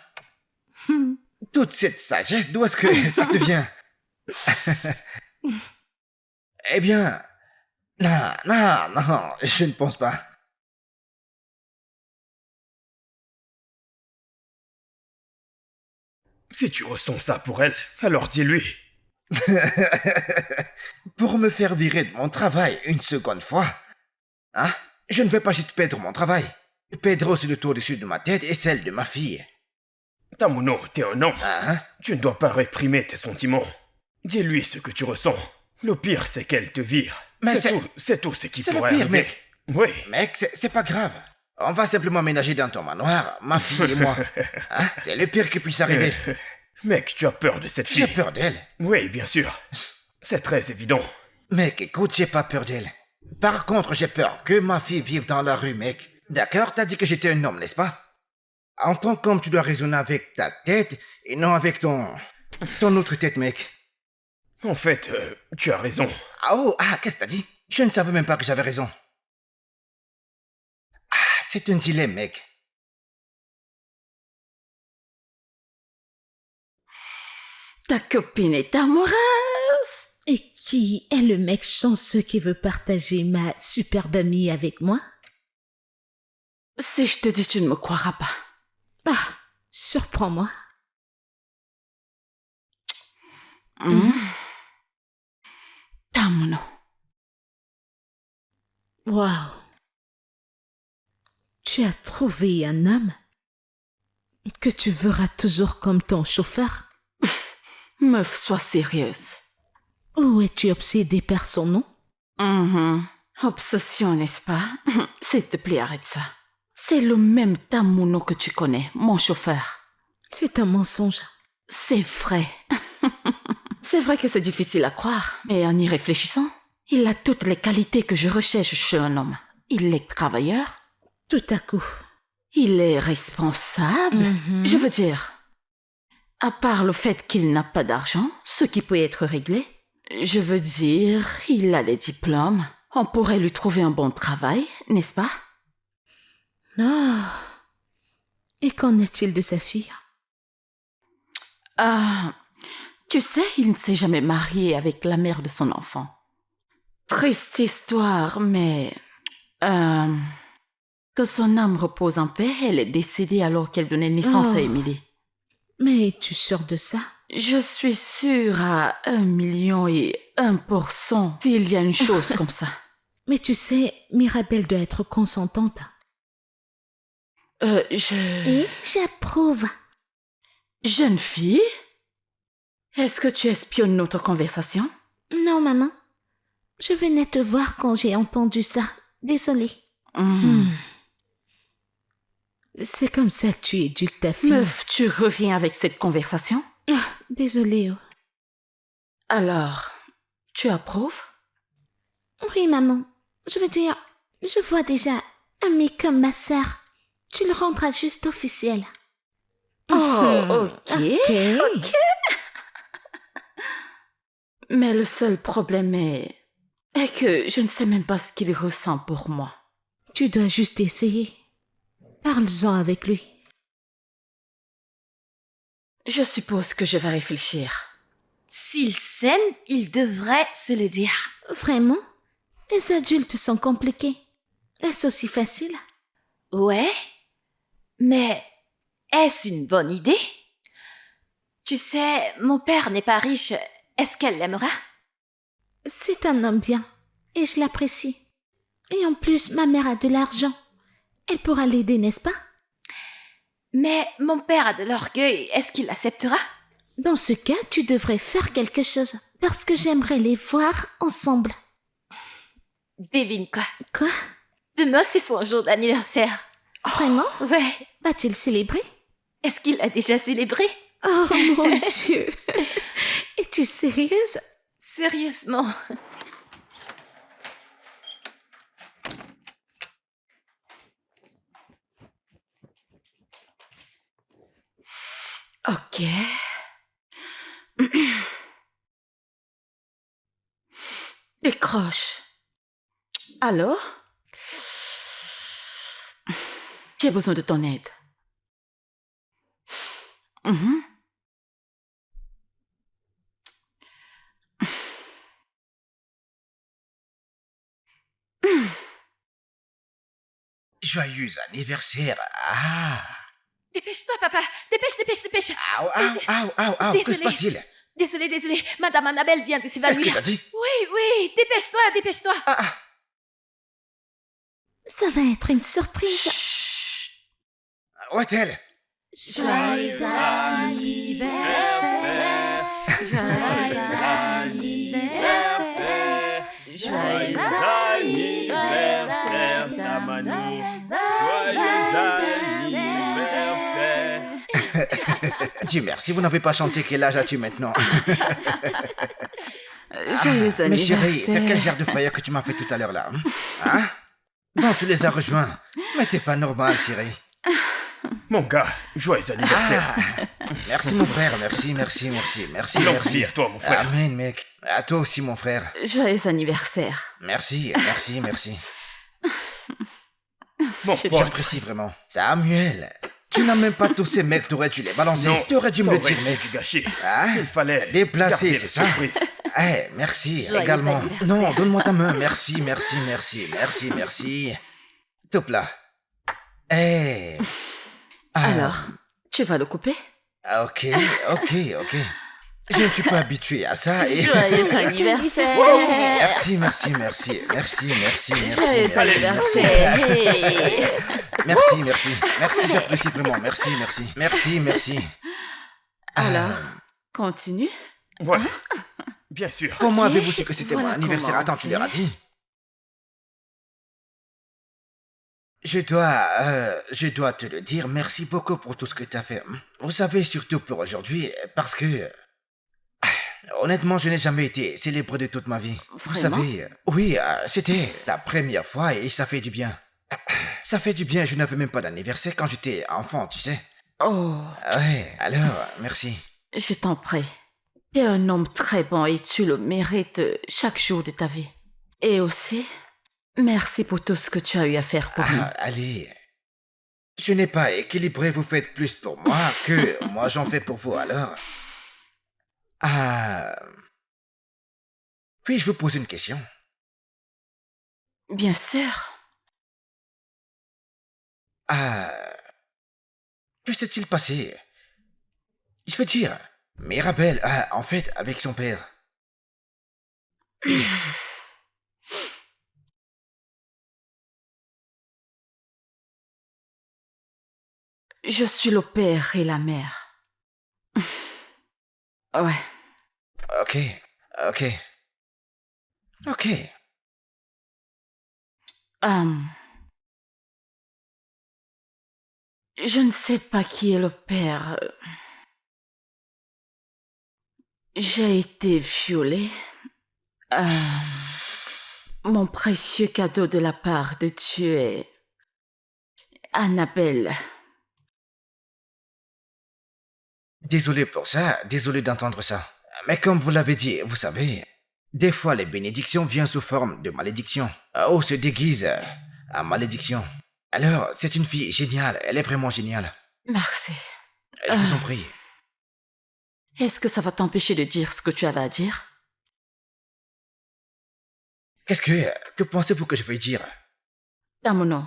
A: hein? Toute cette sagesse, d'où est-ce que ça te vient? Eh bien... Non, je ne pense pas.
D: Si tu ressens ça pour elle, alors dis-lui.
A: Pour me faire virer de mon travail une seconde fois, hein? Je ne vais pas juste perdre mon travail. Perdre aussi le toit au-dessus de ma tête et celle de ma fille.
D: Tamuno, t'es un homme.
A: Hein?
D: Tu ne dois pas réprimer tes sentiments. Dis-lui ce que tu ressens. Le pire, c'est qu'elle te vire.
A: Mais
D: c'est tout ce qui
A: c'est le
D: pourrait
A: pire,
D: arriver.
A: mec.
D: Oui.
A: Mec, c'est pas grave. On va simplement ménager dans ton manoir, ma fille et moi. Hein? C'est le pire qui puisse arriver.
D: Mec, tu as peur de cette fille.
A: J'ai peur d'elle.
D: Oui, bien sûr. C'est très évident.
A: Mec, écoute, j'ai pas peur d'elle. Par contre, j'ai peur que ma fille vive dans la rue, mec. D'accord, t'as dit que j'étais un homme, n'est-ce pas? En tant qu'homme, tu dois raisonner avec ta tête et non avec ton autre tête, mec.
D: En fait, tu as raison.
A: Qu'est-ce que t'as dit? Je ne savais même pas que j'avais raison. C'est un dilemme, mec.
B: Ta copine est amoureuse.
E: Et qui est le mec chanceux qui veut partager ma superbe amie avec moi?
B: Si je te dis, tu ne me croiras pas.
E: Ah, surprends-moi.
B: Tamuno.
E: Waouh. Tu as trouvé un homme que tu verras toujours comme ton chauffeur?
B: Meuf, sois sérieuse.
E: Ou es-tu obsédée par son nom?
B: Obsession, n'est-ce pas? S'il te plaît, arrête ça. C'est le même Tamuno que tu connais, mon chauffeur.
E: C'est un mensonge.
B: C'est vrai. C'est vrai que c'est difficile à croire, mais en y réfléchissant, il a toutes les qualités que je recherche chez un homme. Il est travailleur.
E: Tout à coup.
B: Il est responsable. Je veux dire, à part le fait qu'il n'a pas d'argent, ce qui peut être réglé, je veux dire, il a des diplômes. On pourrait lui trouver un bon travail, n'est-ce pas?
E: Ah. Et qu'en est-il de sa fille?
B: Tu sais, il ne s'est jamais marié avec la mère de son enfant. Triste histoire, mais... que son âme repose en paix, elle est décédée alors qu'elle donnait naissance à Emily.
E: Mais es-tu sûre de ça?
B: Je suis sûre à 1,1% s'il y a une chose comme ça.
E: Mais tu sais, Mirabelle doit être consentante. Et j'approuve.
B: Jeune fille? Est-ce que tu espionnes notre conversation?
E: Non, maman. Je venais te voir quand j'ai entendu ça. Désolée. C'est comme ça que tu éduques ta fille.
B: Meuf, tu reviens avec cette conversation?
E: Désolée.
B: Alors, tu approuves?
E: Oui, maman. Je veux dire, je vois déjà un mec comme ma sœur. Tu le rendras juste officiel.
B: Ok.
E: Ok.
B: Mais le seul problème est que je ne sais même pas ce qu'il ressent pour moi.
E: Tu dois juste essayer. Parle-en avec lui.
B: Je suppose que je vais réfléchir.
C: S'ils s'aiment, ils devraient se le dire.
E: Vraiment? Les adultes sont compliqués. Est-ce aussi facile?
C: Ouais, mais est-ce une bonne idée? Tu sais, mon père n'est pas riche. Est-ce qu'elle l'aimera?
E: C'est un homme bien, et je l'apprécie. Et en plus, ma mère a de l'argent. Elle pourra l'aider, n'est-ce pas?
C: Mais mon père a de l'orgueil. Est-ce qu'il l'acceptera?
E: Dans ce cas, tu devrais faire quelque chose, parce que j'aimerais les voir ensemble.
C: Devine quoi?
E: Quoi?
C: Demain, c'est son jour d'anniversaire.
E: Vraiment?
C: Ouais.
E: Va-t-il célébrer?
C: Est-ce qu'il l'a déjà célébré?
E: Oh mon Dieu! Es-tu sérieuse?
C: Sérieusement.
B: Ok. Décroche. Alors? J'ai besoin de ton aide.
A: Joyeux anniversaire.
C: Dépêche-toi, papa. Dépêche.
A: Que se passe-t-il?
C: Désolée. Madame Annabelle vient de
A: Qu'est-ce
C: s'évanouir.
A: que t'as dit?
C: Oui. Dépêche-toi.
E: Ça va être une surprise.
A: Où est-elle?
B: Joyeux anniversaire. Joyeux anniversaire. Joyeux
D: anniversaire, Tamani. Joyeux anniversaire.
A: Dieu merci, vous n'avez pas chanté. Quel âge as-tu maintenant?
B: Joyeux
A: Mais
B: anniversaire.
A: chérie, c'est quel genre de frayeur que tu m'as fait tout à l'heure là? Hein? Donc tu les as rejoints. Mais t'es pas normal, chérie.
D: Mon gars, joyeux anniversaire.
A: Merci mon frère, merci.
D: Merci
A: Merci.
D: à toi, mon frère.
A: Amen, mec. À toi aussi, mon frère.
B: Joyeux anniversaire.
A: Merci.
D: Mon pote,
A: J'apprécie vraiment. Samuel, tu n'as même pas tous ces mecs, t'aurais dû les balancer.
D: non,
A: Tu aurais dû me
D: ça
A: le
D: aurait
A: dire,
D: été
A: mec.
D: du gâchis.
A: Hein?
D: Il fallait
A: Déplacer,
D: garder
A: c'est
D: la
A: ça?
D: surprise.
A: Eh, merci
C: Joyeux
A: également.
C: anniversaire.
A: Non, donne-moi ta main. Merci. Top là. Eh.
B: Alors, tu vas le couper?
A: Ok. Je ne suis pas habitué à ça. Et...
B: Joyeux anniversaire.
A: Merci.
B: Joyeux anniversaire. Hey.
A: Merci, j'apprécie vraiment. Merci.
B: Alors, continue.
D: Ouais, bien sûr.
A: Comment avez-vous su que c'était
B: Voilà
A: mon anniversaire?
B: comment.
A: Attends, tu leur as dit? Je dois te le dire, merci beaucoup pour tout ce que tu as fait. Vous savez, surtout pour aujourd'hui, parce que... Honnêtement, je n'ai jamais été célèbre de toute ma vie. Vous
B: Vraiment?
A: savez, oui, c'était la première fois et ça fait du bien. Ça fait du bien, je n'avais même pas d'anniversaire quand j'étais enfant, tu sais.
B: Oh,
A: Ouais, alors, merci.
B: je t'en prie. Tu es un homme très bon et tu le mérites chaque jour de ta vie. Et aussi, merci pour tout ce que tu as eu à faire pour nous.
A: Allez. Je n'ai pas équilibré, vous faites plus pour moi que moi j'en fais pour vous, alors. Puis-je vous poser une question?
B: Bien sûr.
A: Que s'est-il passé? Je veux dire, Mirabelle, en fait, avec son père.
B: Je suis le père et la mère. Ouais.
A: Ok.
B: Je ne sais pas qui est le père. J'ai été violée. Mon précieux cadeau de la part de Dieu est Annabelle.
A: Désolé pour ça, désolé d'entendre ça. Mais comme vous l'avez dit, vous savez, des fois les bénédictions viennent sous forme de malédiction. Ou se déguisent en malédiction. Alors, c'est une fille géniale, elle est vraiment géniale.
B: Merci.
A: Je vous en prie.
B: Est-ce que ça va t'empêcher de dire ce que tu avais à dire?
A: Que pensez-vous que je vais dire?
B: Damono,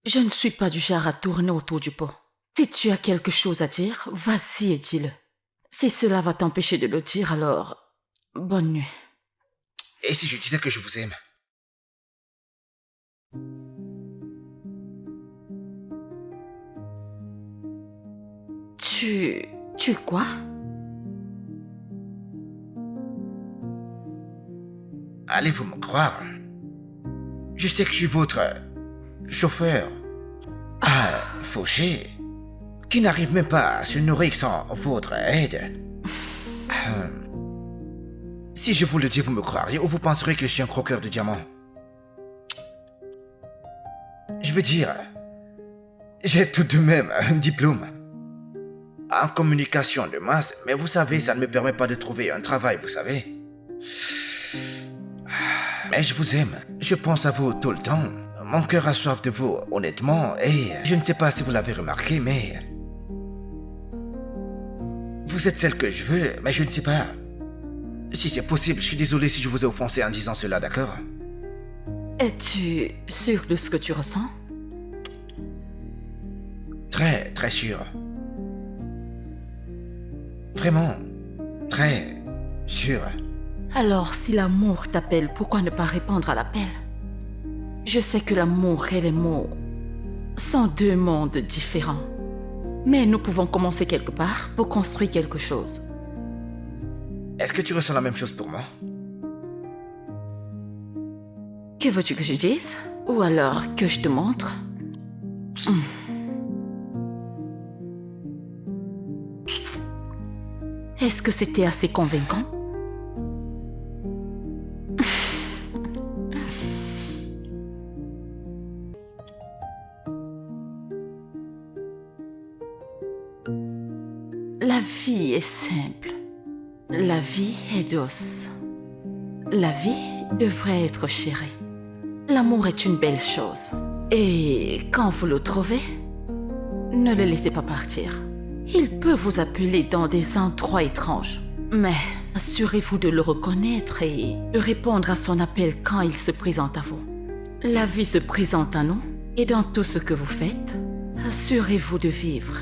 B: je ne suis pas du genre à tourner autour du pot. Si tu as quelque chose à dire, vas-y et dis-le. Si cela va t'empêcher de le dire, alors bonne nuit.
A: Et si je disais que je vous aime?
B: Tu quoi?
A: Allez-vous me croire? Je sais que je suis votre chauffeur, fauché, qui n'arrive même pas à se nourrir sans votre aide. Si je vous le dis, vous me croiriez ou vous penserez que je suis un croqueur de diamants? Je veux dire, j'ai tout de même un diplôme en communication de masse, mais vous savez, ça ne me permet pas de trouver un travail, vous savez. Mais je vous aime, je pense à vous tout le temps. Mon cœur a soif de vous, honnêtement, et je ne sais pas si vous l'avez remarqué, mais... Vous êtes celle que je veux, mais je ne sais pas. Si c'est possible, je suis désolé si je vous ai offensé en disant cela, d'accord?
B: Es-tu sûr de ce que tu ressens?
A: Très, très sûr. Vraiment, très sûr.
B: Alors, si l'amour t'appelle, pourquoi ne pas répondre à l'appel? Je sais que l'amour et les mots sont deux mondes différents. Mais nous pouvons commencer quelque part pour construire quelque chose.
A: Est-ce que tu ressens la même chose pour moi?
B: Que veux-tu que je dise? Ou alors que je te montre? Est-ce que c'était assez convaincant? La vie est simple. La vie est douce. La vie devrait être chérie. L'amour est une belle chose. Et quand vous le trouvez, ne le laissez pas partir. Il peut vous appeler dans des endroits étranges. Mais assurez-vous de le reconnaître et de répondre à son appel quand il se présente à vous. La vie se présente à nous et dans tout ce que vous faites, assurez-vous de vivre